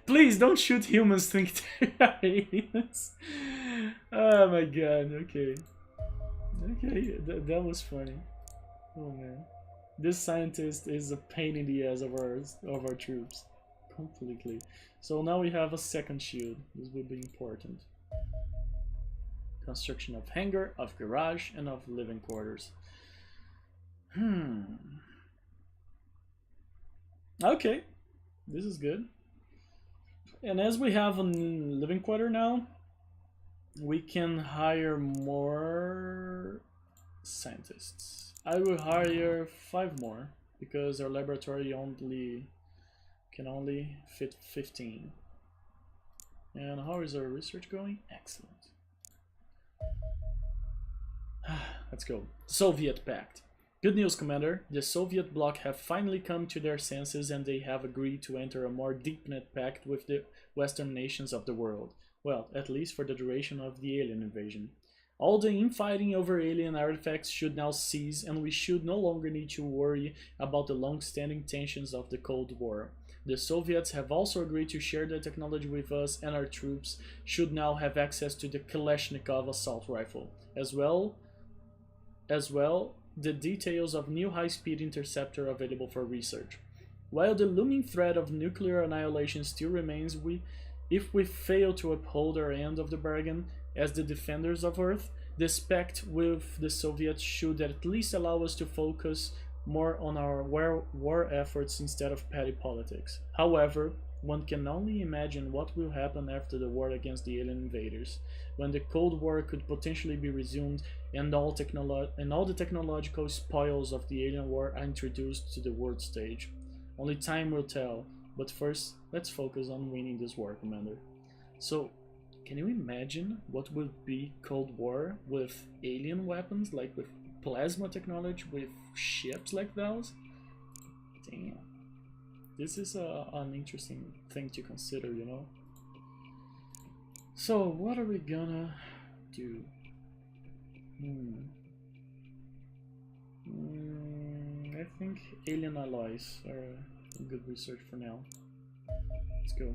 Please don't shoot humans think they are aliens. Oh my god, okay. Okay, that was funny. Oh man. This scientist is a pain in the ass of our troops. Completely. So now we have a second shield. This will be important. Construction of hangar, of garage, and of living quarters. Okay, this is good. And as we have a living quarter now, we can hire more scientists. I will hire 5 more because our laboratory can only fit 15. And how is our research going? Excellent. Let's go. Soviet Pact. Good news, Commander. The Soviet bloc have finally come to their senses and they have agreed to enter a more deep-knit pact with the Western nations of the world. Well, at least for the duration of the alien invasion. All the infighting over alien artifacts should now cease and we should no longer need to worry about the long-standing tensions of the Cold War. The Soviets have also agreed to share their technology with us and our troops should now have access to the Kalashnikov assault rifle, as well the details of new high-speed interceptor available for research. While the looming threat of nuclear annihilation still remains, if we fail to uphold our end of the bargain as the defenders of Earth, this pact with the Soviets should at least allow us to focus more on our war efforts instead of petty politics. However, one can only imagine what will happen after the war against the alien invaders, when the Cold War could potentially be resumed and all the technological spoils of the alien war are introduced to the world stage. Only time will tell, but first, let's focus on winning this war, Commander. So, can you imagine what would be Cold War with alien weapons, like with plasma technology, with ships like those? Damn. This is an interesting thing to consider, you know? So, what are we gonna do? I think alien alloys are a good research for now. Let's go.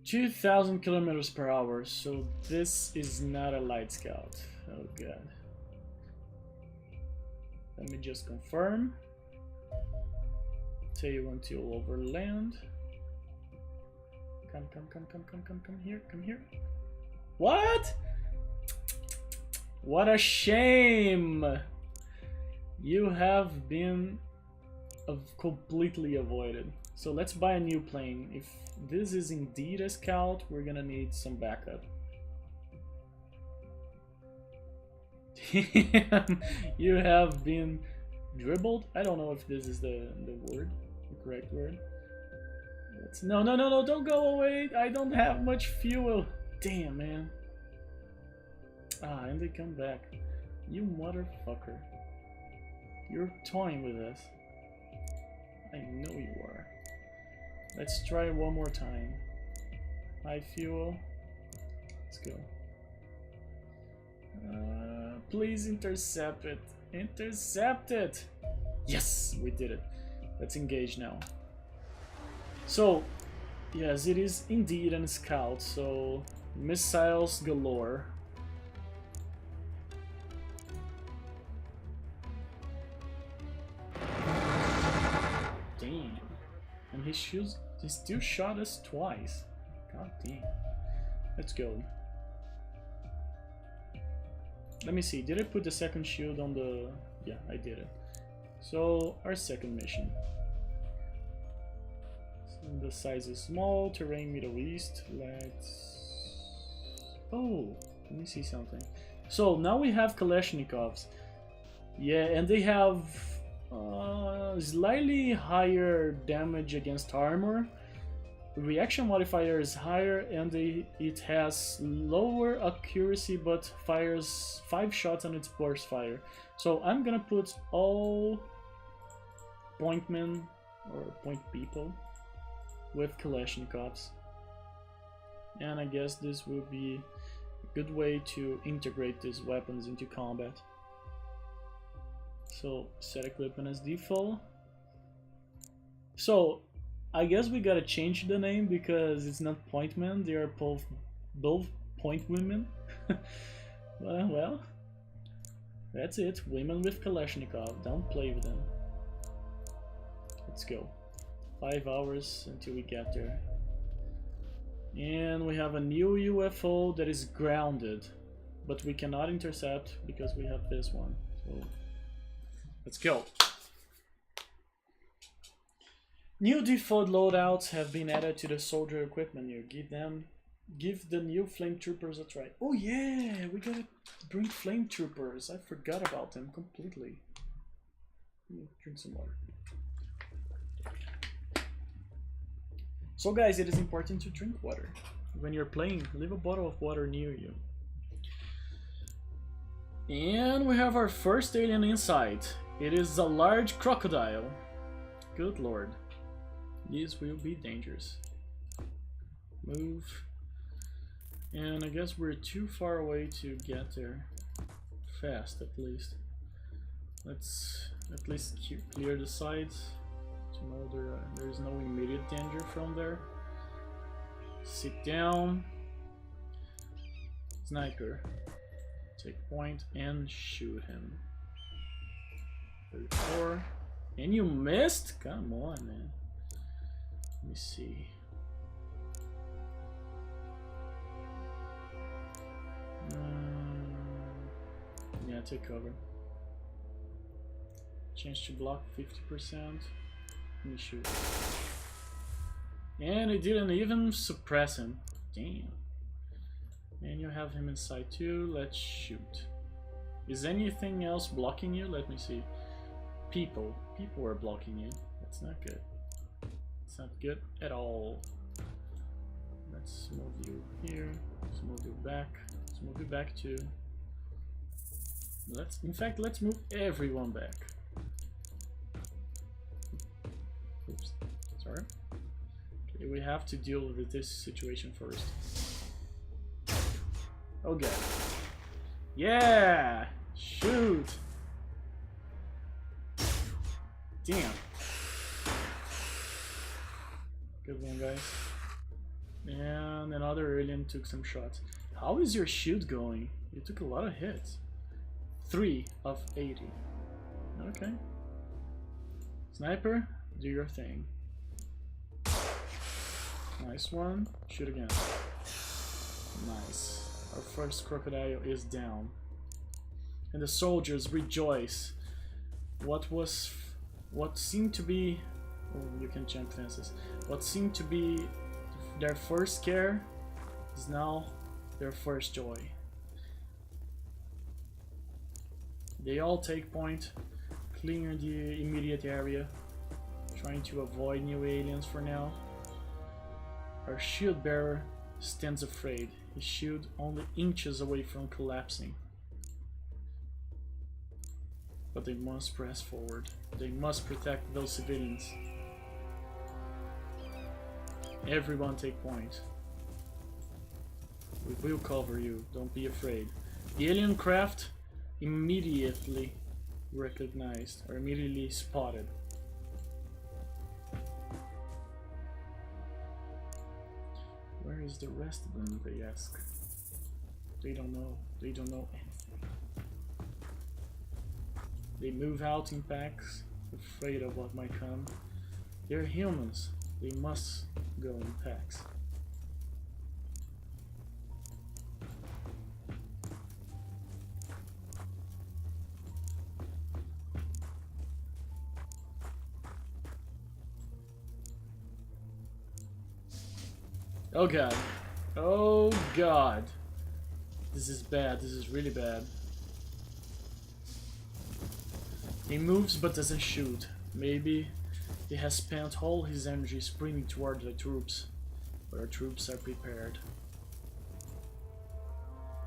2,000 kilometers per hour, so this is not a light scout. Oh god. Let me just confirm. Tail until over land. Come here. What? What a shame! You have been completely avoided. So let's buy a new plane. If this is indeed a scout, we're gonna need some backup. You have been dribbled? I don't know if this is the word, the correct word. No, don't go away. I don't have much fuel. Damn, man. Ah, and they come back. You motherfucker. You're toying with us. I know you are. Let's try one more time. High fuel. Let's go. Please intercept it. Intercept it! Yes, we did it. Let's engage now. So, yes, it is indeed a scout, so missiles galore. Damn. And he still shot us twice. God damn. Let's go. Let me see, did I put the second shield on the... Yeah, I did it. So, our second mission. So The size is small. Terrain Middle East. Let's... Oh, let me see something. So now we have Kalashnikovs. Yeah, and they have slightly higher damage against armor. Reaction modifier is higher, and it has lower accuracy but fires 5 shots on its burst fire. So I'm gonna put all pointmen or point people with Kalashnikovs, and I guess this will be a good way to integrate these weapons into combat. So set equipment as default. So I guess we gotta change the name because it's not pointmen, they are both point women. Well, that's it. Women with Kalashnikov. Don't play with them. Let's go. 5 hours until we get there. And we have a new UFO that is grounded, but we cannot intercept because we have this one. So let's go. New default loadouts have been added to the soldier equipment menu. Give the new flame troopers a try. Oh yeah, we gotta bring flame troopers. I forgot about them completely. Drink some water. So guys, it is important to drink water. When you're playing, leave a bottle of water near you. And we have our first alien in sight. It is a large crocodile. Good lord. This will be dangerous. Move. And I guess we're too far away to get there. Fast, at least. Let's at least clear the sides to know there's no immediate danger from there. Sit down. Sniper. Take point and shoot him. 34. And you missed? Come on, man. Let me see. Yeah, take cover. Change to block 50%. Let me shoot. And it didn't even suppress him. Damn. And you have him inside too. Let's shoot. Is anything else blocking you? Let me see. People are blocking you. That's not good. It's not good at all. Let's move you here. Let's move you back. Let's move you back too. In fact, let's move everyone back. Oops. Sorry. Okay, we have to deal with this situation first. Okay. Yeah! Shoot! Damn. Good one, guys. And another alien took some shots. How is your shoot going? You took a lot of hits. 3 of 80. Okay. Sniper, do your thing. Nice one. Shoot again. Nice. Our first crocodile is down. And the soldiers rejoice. What seemed to be... Oh, you can jump fences. What seemed to be their first scare is now their first joy. They all take point, clear the immediate area, trying to avoid new aliens for now. Our shield bearer stands afraid, his shield only inches away from collapsing. But they must press forward. They must protect those civilians. Everyone take point. We will cover you, don't be afraid. The alien craft immediately recognized, or immediately spotted. Where is the rest of them, they ask. They don't know. They don't know anything. They move out in packs, afraid of what might come. They're humans. They must go in packs. Oh god. Oh god. This is bad. This is really bad. He moves but doesn't shoot. Maybe he has spent all his energy sprinting toward the troops. But our troops are prepared.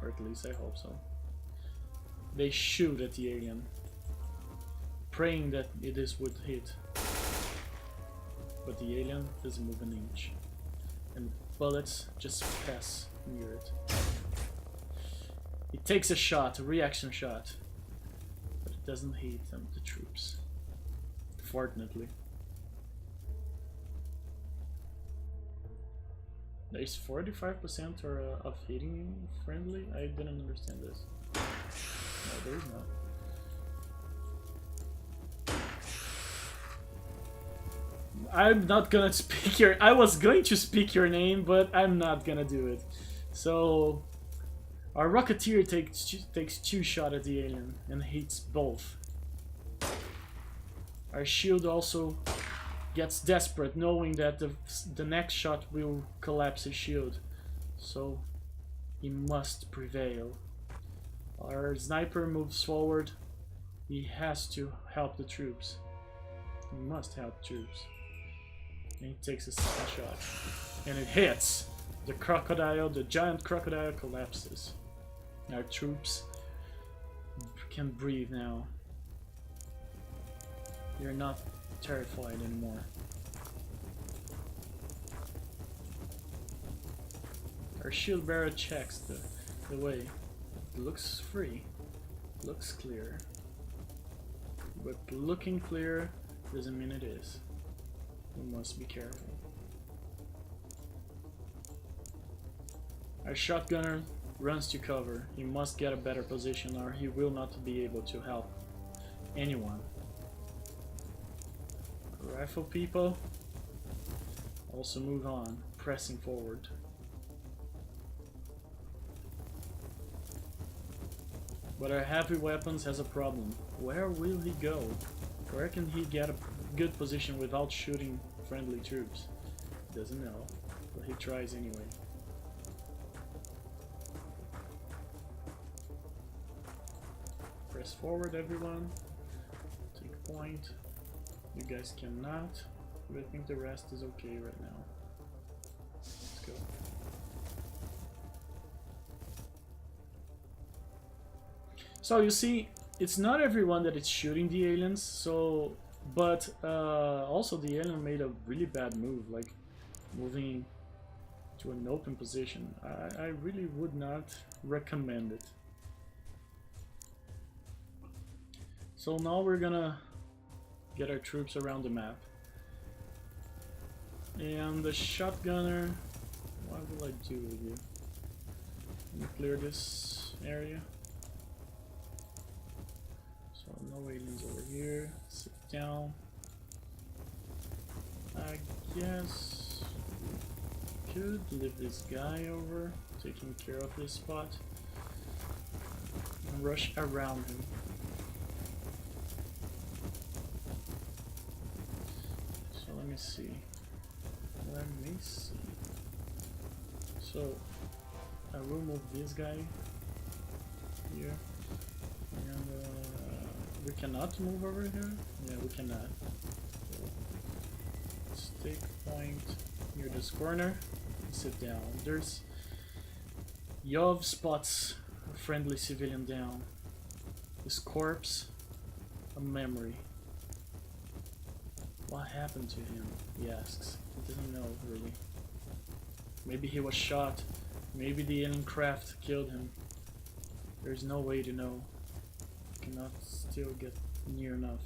Or at least I hope so. They shoot at the alien, praying that it would hit. But the alien doesn't move an inch. And bullets just pass near it. It takes a shot, a reaction shot. But it doesn't hit them, the troops. Fortunately. There's 45% of hitting friendly? I didn't understand this. No, there's not. I'm not gonna speak your... I was going to speak your name, but I'm not gonna do it. So... Our Rocketeer takes 2 shots at the alien and hits both. Our shield also gets desperate, knowing that the next shot will collapse his shield. So he must prevail. Our sniper moves forward. He has to help the troops. He must help troops. And he takes a second shot. And it hits! The crocodile, the giant crocodile collapses. Our troops can breathe now. They're not terrified anymore. Our shield bearer checks the way. It looks free. Looks clear. But looking clear doesn't mean it is. We must be careful. Our shotgunner runs to cover. He must get a better position or he will not be able to help anyone. Rifle people also move on, pressing forward. But our heavy weapons has a problem. Where will he go? Where can he get a good position without shooting friendly troops? Doesn't know, but he tries anyway. Press forward, everyone. Take point. You guys cannot, but I think the rest is okay right now. Let's go. So you see, it's not everyone that is shooting the aliens, so but also the alien made a really bad move, like moving to an open position. I really would not recommend it. So now we're gonna get our troops around the map. And the shotgunner, what will I do with you? Let me clear this area. So no aliens over here. Sit down. I guess we could leave this guy over, taking care of this spot, and rush around him. Let me see. Let me see. So I will move this guy here, and we cannot move over here. Yeah, we cannot. So let's take point near this corner and sit down. There's Yov spots a friendly civilian down. His corpse, a memory. What happened to him? He asks. He doesn't know, really. Maybe he was shot. Maybe the alien craft killed him. There's no way to know. Cannot still get near enough.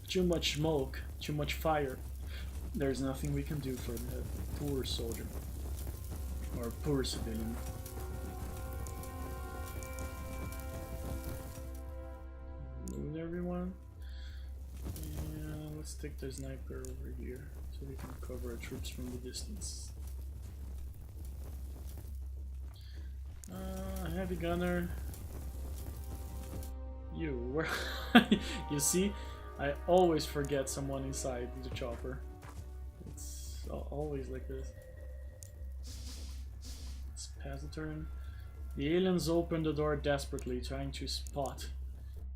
Too much smoke, too much fire. There's nothing we can do for the poor soldier. Or poor civilian. Move everyone. And let's take the sniper over here so we can cover our troops from the distance. Heavy gunner. You, where? You see, I always forget someone inside the chopper. It's It's always like this. Let's pass the turn. The aliens open the door desperately, trying to spot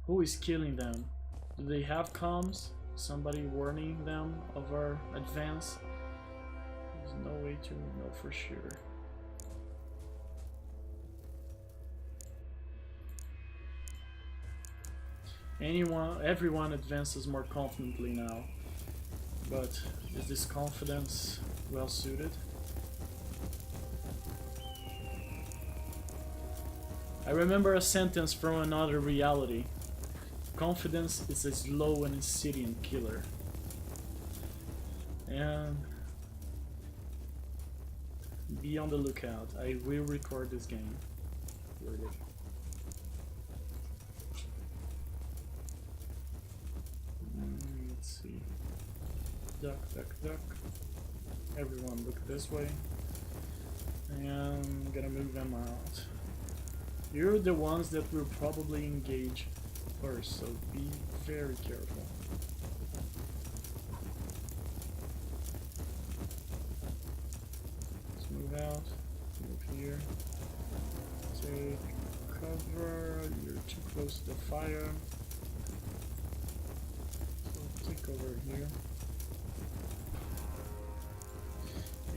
who is killing them. Do they have comms? Somebody warning them of our advance? There's no way to know for sure. Everyone advances more confidently now. But is this confidence well suited? I remember a sentence from another reality. Confidence is a slow and insidious killer. And be on the lookout. I will record this game. Really. Let's see. Duck, duck, duck. Everyone look this way. And I'm gonna move them out. You're the ones that will probably engage first, so be very careful. Let's move out. Move here. Take cover. You're too close to the fire. So take over here.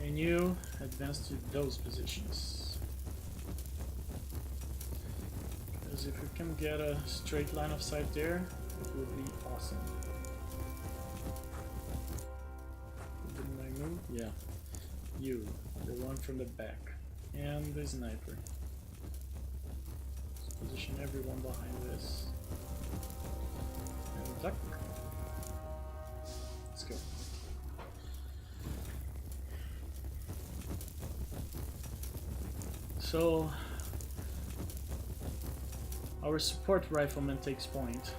And you advance to those positions. Because if we can get a straight line of sight there, it would be awesome. Didn't I move? Yeah. You, the one from the back. And the sniper. Let's position everyone behind this. And duck. Let's go. So our support rifleman takes point.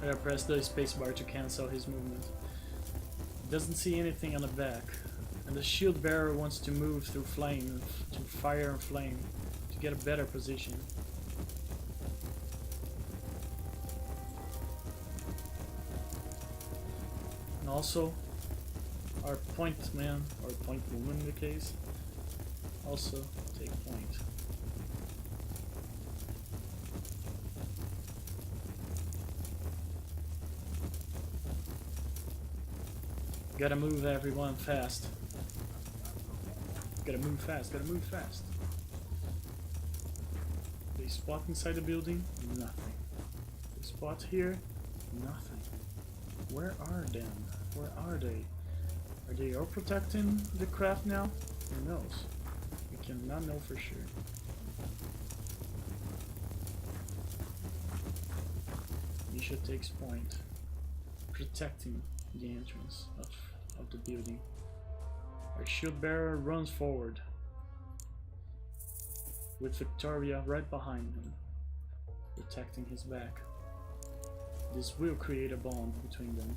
I press the spacebar to cancel his movement. Doesn't see anything on the back, and the shield bearer wants to move through flame, to fire and flame, to get a better position. And also, our point man, or point woman in the case, also take point. Gotta move everyone fast. Gotta move fast, gotta move fast. They spot inside the building? Nothing. They spot here? Nothing. Where are them? Where are they? Are they all protecting the craft now? Who knows? We cannot know for sure. Misha takes point. Protecting the entrance of the building. Our shield bearer runs forward with Victoria right behind him, protecting his back. This will create a bond between them.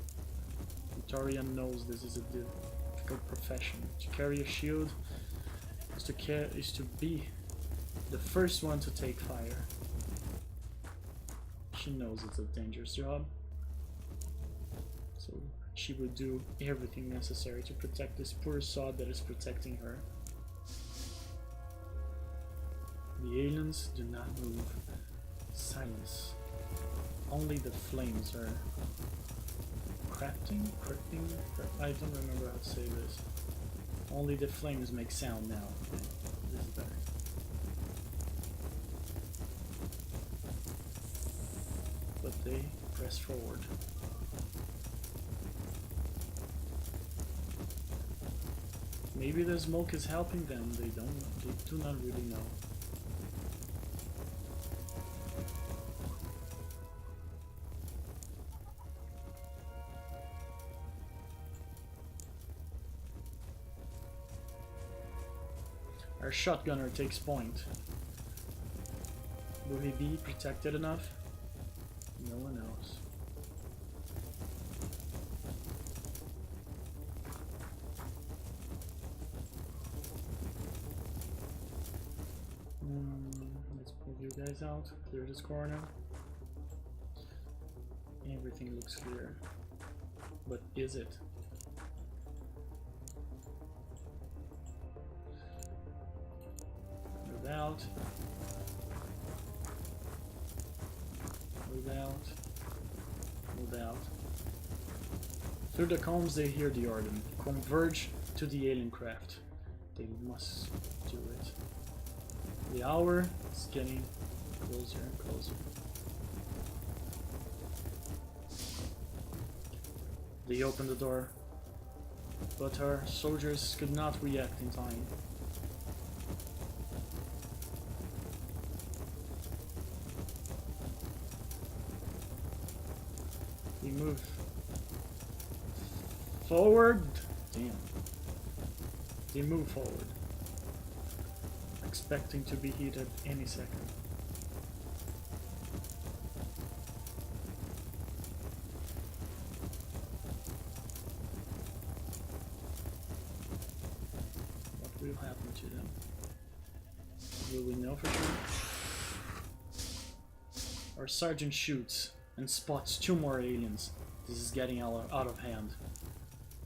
Victoria knows this is a difficult profession. To carry a shield is to be the first one to take fire. She knows it's a dangerous job. So she will do everything necessary to protect this poor sod that is protecting her. The aliens do not move. Silence. Only the flames are crafting? I don't remember how to say this. Only the flames make sound now. Okay, this is better. But they press forward. Maybe the smoke is helping them. They do not really know. Our shotgunner takes point. Will he be protected enough? No one knows. Let's pull you guys out, clear this corner. Everything looks clear. But is it? out. Move out. Move out. Through the combs they hear the order. Converge to the alien craft. They must do it. The hour is getting closer and closer. They open the door, but our soldiers could not react in time. We move forward. Damn. They move forward, expecting to be hit at any second. What will happen to them? Will we know for sure? Our sergeant shoots and spots 2 more aliens. This is getting out of hand.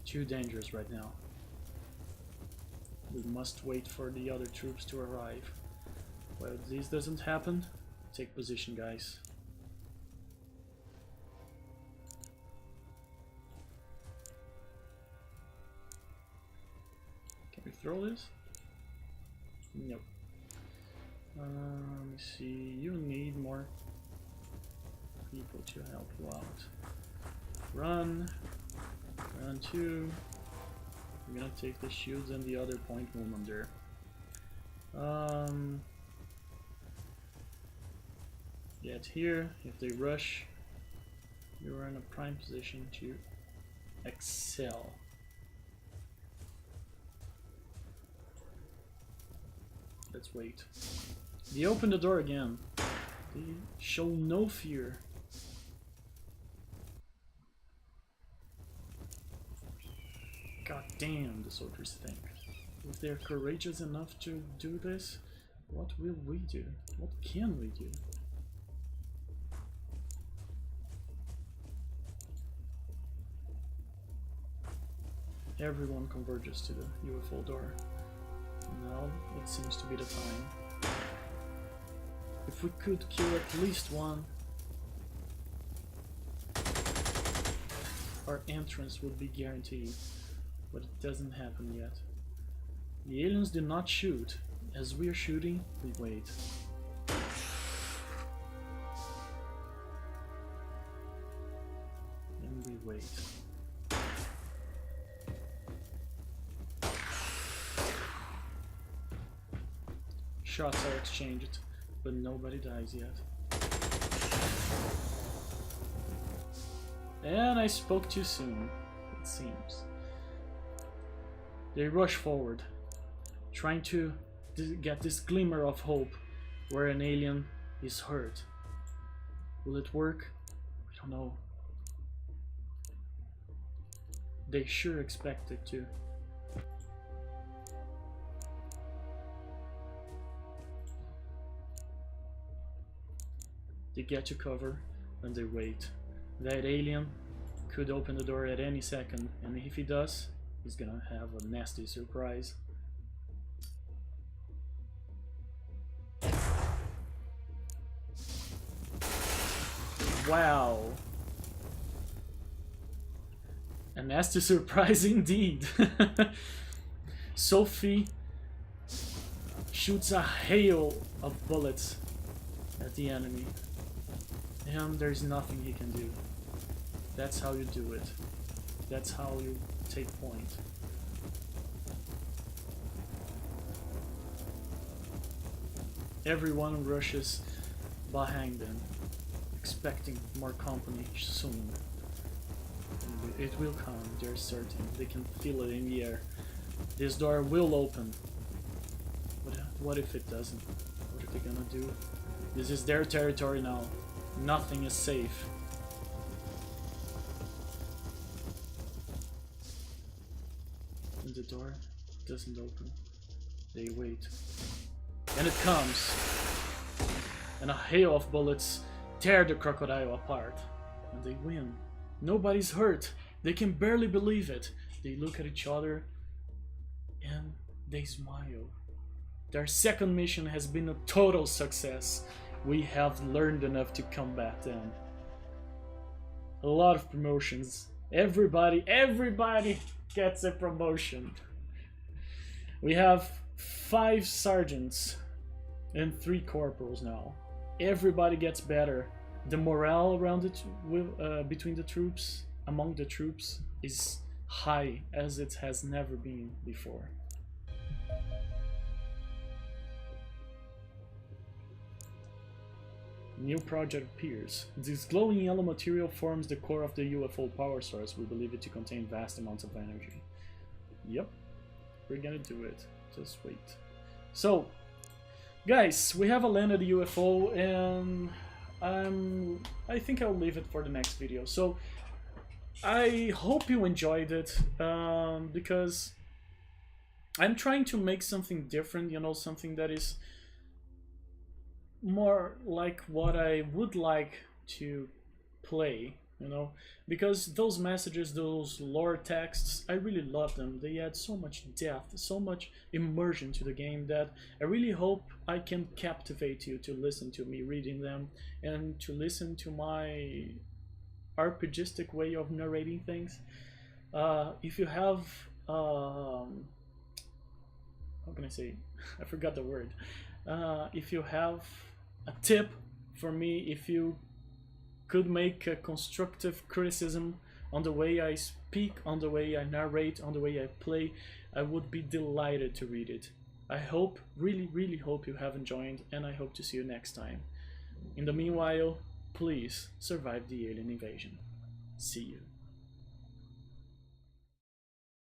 Too dangerous right now. We must wait for the other troops to arrive. While this doesn't happen, take position, guys. Can we throw this? Nope. Let me see. You need more people to help you out. Run. Run 2. I'm gonna take the shields and the other point movement there. Get here. If they rush, you are in a prime position to excel. Let's wait. They open the door again. They show no fear. God damn, the soldiers think. If they're courageous enough to do this, what will we do? What can we do? Everyone converges to the UFO door. Now it seems to be the time. If we could kill at least one, our entrance would be guaranteed. But it doesn't happen yet. The aliens do not shoot. As we are shooting, we wait. And we wait. Shots are exchanged, but nobody dies yet. And I spoke too soon, it seems. They rush forward, trying to get this glimmer of hope where an alien is hurt. Will it work? We don't know. They sure expect it to. They get to cover and they wait. That alien could open the door at any second, and if he does, he's gonna have a nasty surprise. Wow. A nasty surprise indeed. Sophie shoots a hail of bullets at the enemy, and there's nothing he can do. That's how you do it. That's how you take point. Everyone rushes behind them, expecting more company soon. And it will come, they're certain. They can feel it in the air. This door will open. What if it doesn't? What are they gonna do? This is their territory now. Nothing is safe. And the door doesn't open. They wait. And it comes. And a hail of bullets tear the crocodile apart. And they win. Nobody's hurt. They can barely believe it. They look at each other and they smile. Their second mission has been a total success. We have learned enough to combat them. A lot of promotions. Everybody gets a promotion. We have 5 sergeants and 3 corporals now. Everybody gets better. The morale around it between the troops, among the troops, is high as it has never been before. New project appears. This glowing yellow material forms the core of the UFO power source. We believe it to contain vast amounts of energy. Yep, we're gonna do it. Just wait. So, guys, we have a landed UFO, and I think I'll leave it for the next video. So, I hope you enjoyed it, because I'm trying to make something different, you know, something that is more like what I would like to play, you know, because those messages, those lore texts, I really love them. They add so much depth, so much immersion to the game that I really hope I can captivate you to listen to me reading them and to listen to my RPGistic way of narrating things. If you have how can I say, I forgot the word. If you have a tip for me, if you could make a constructive criticism on the way I speak, on the way I narrate, on the way I play, I would be delighted to read it. I hope, really hope you have enjoyed, and I hope to see you next time. In the meanwhile, please survive the alien invasion. See you.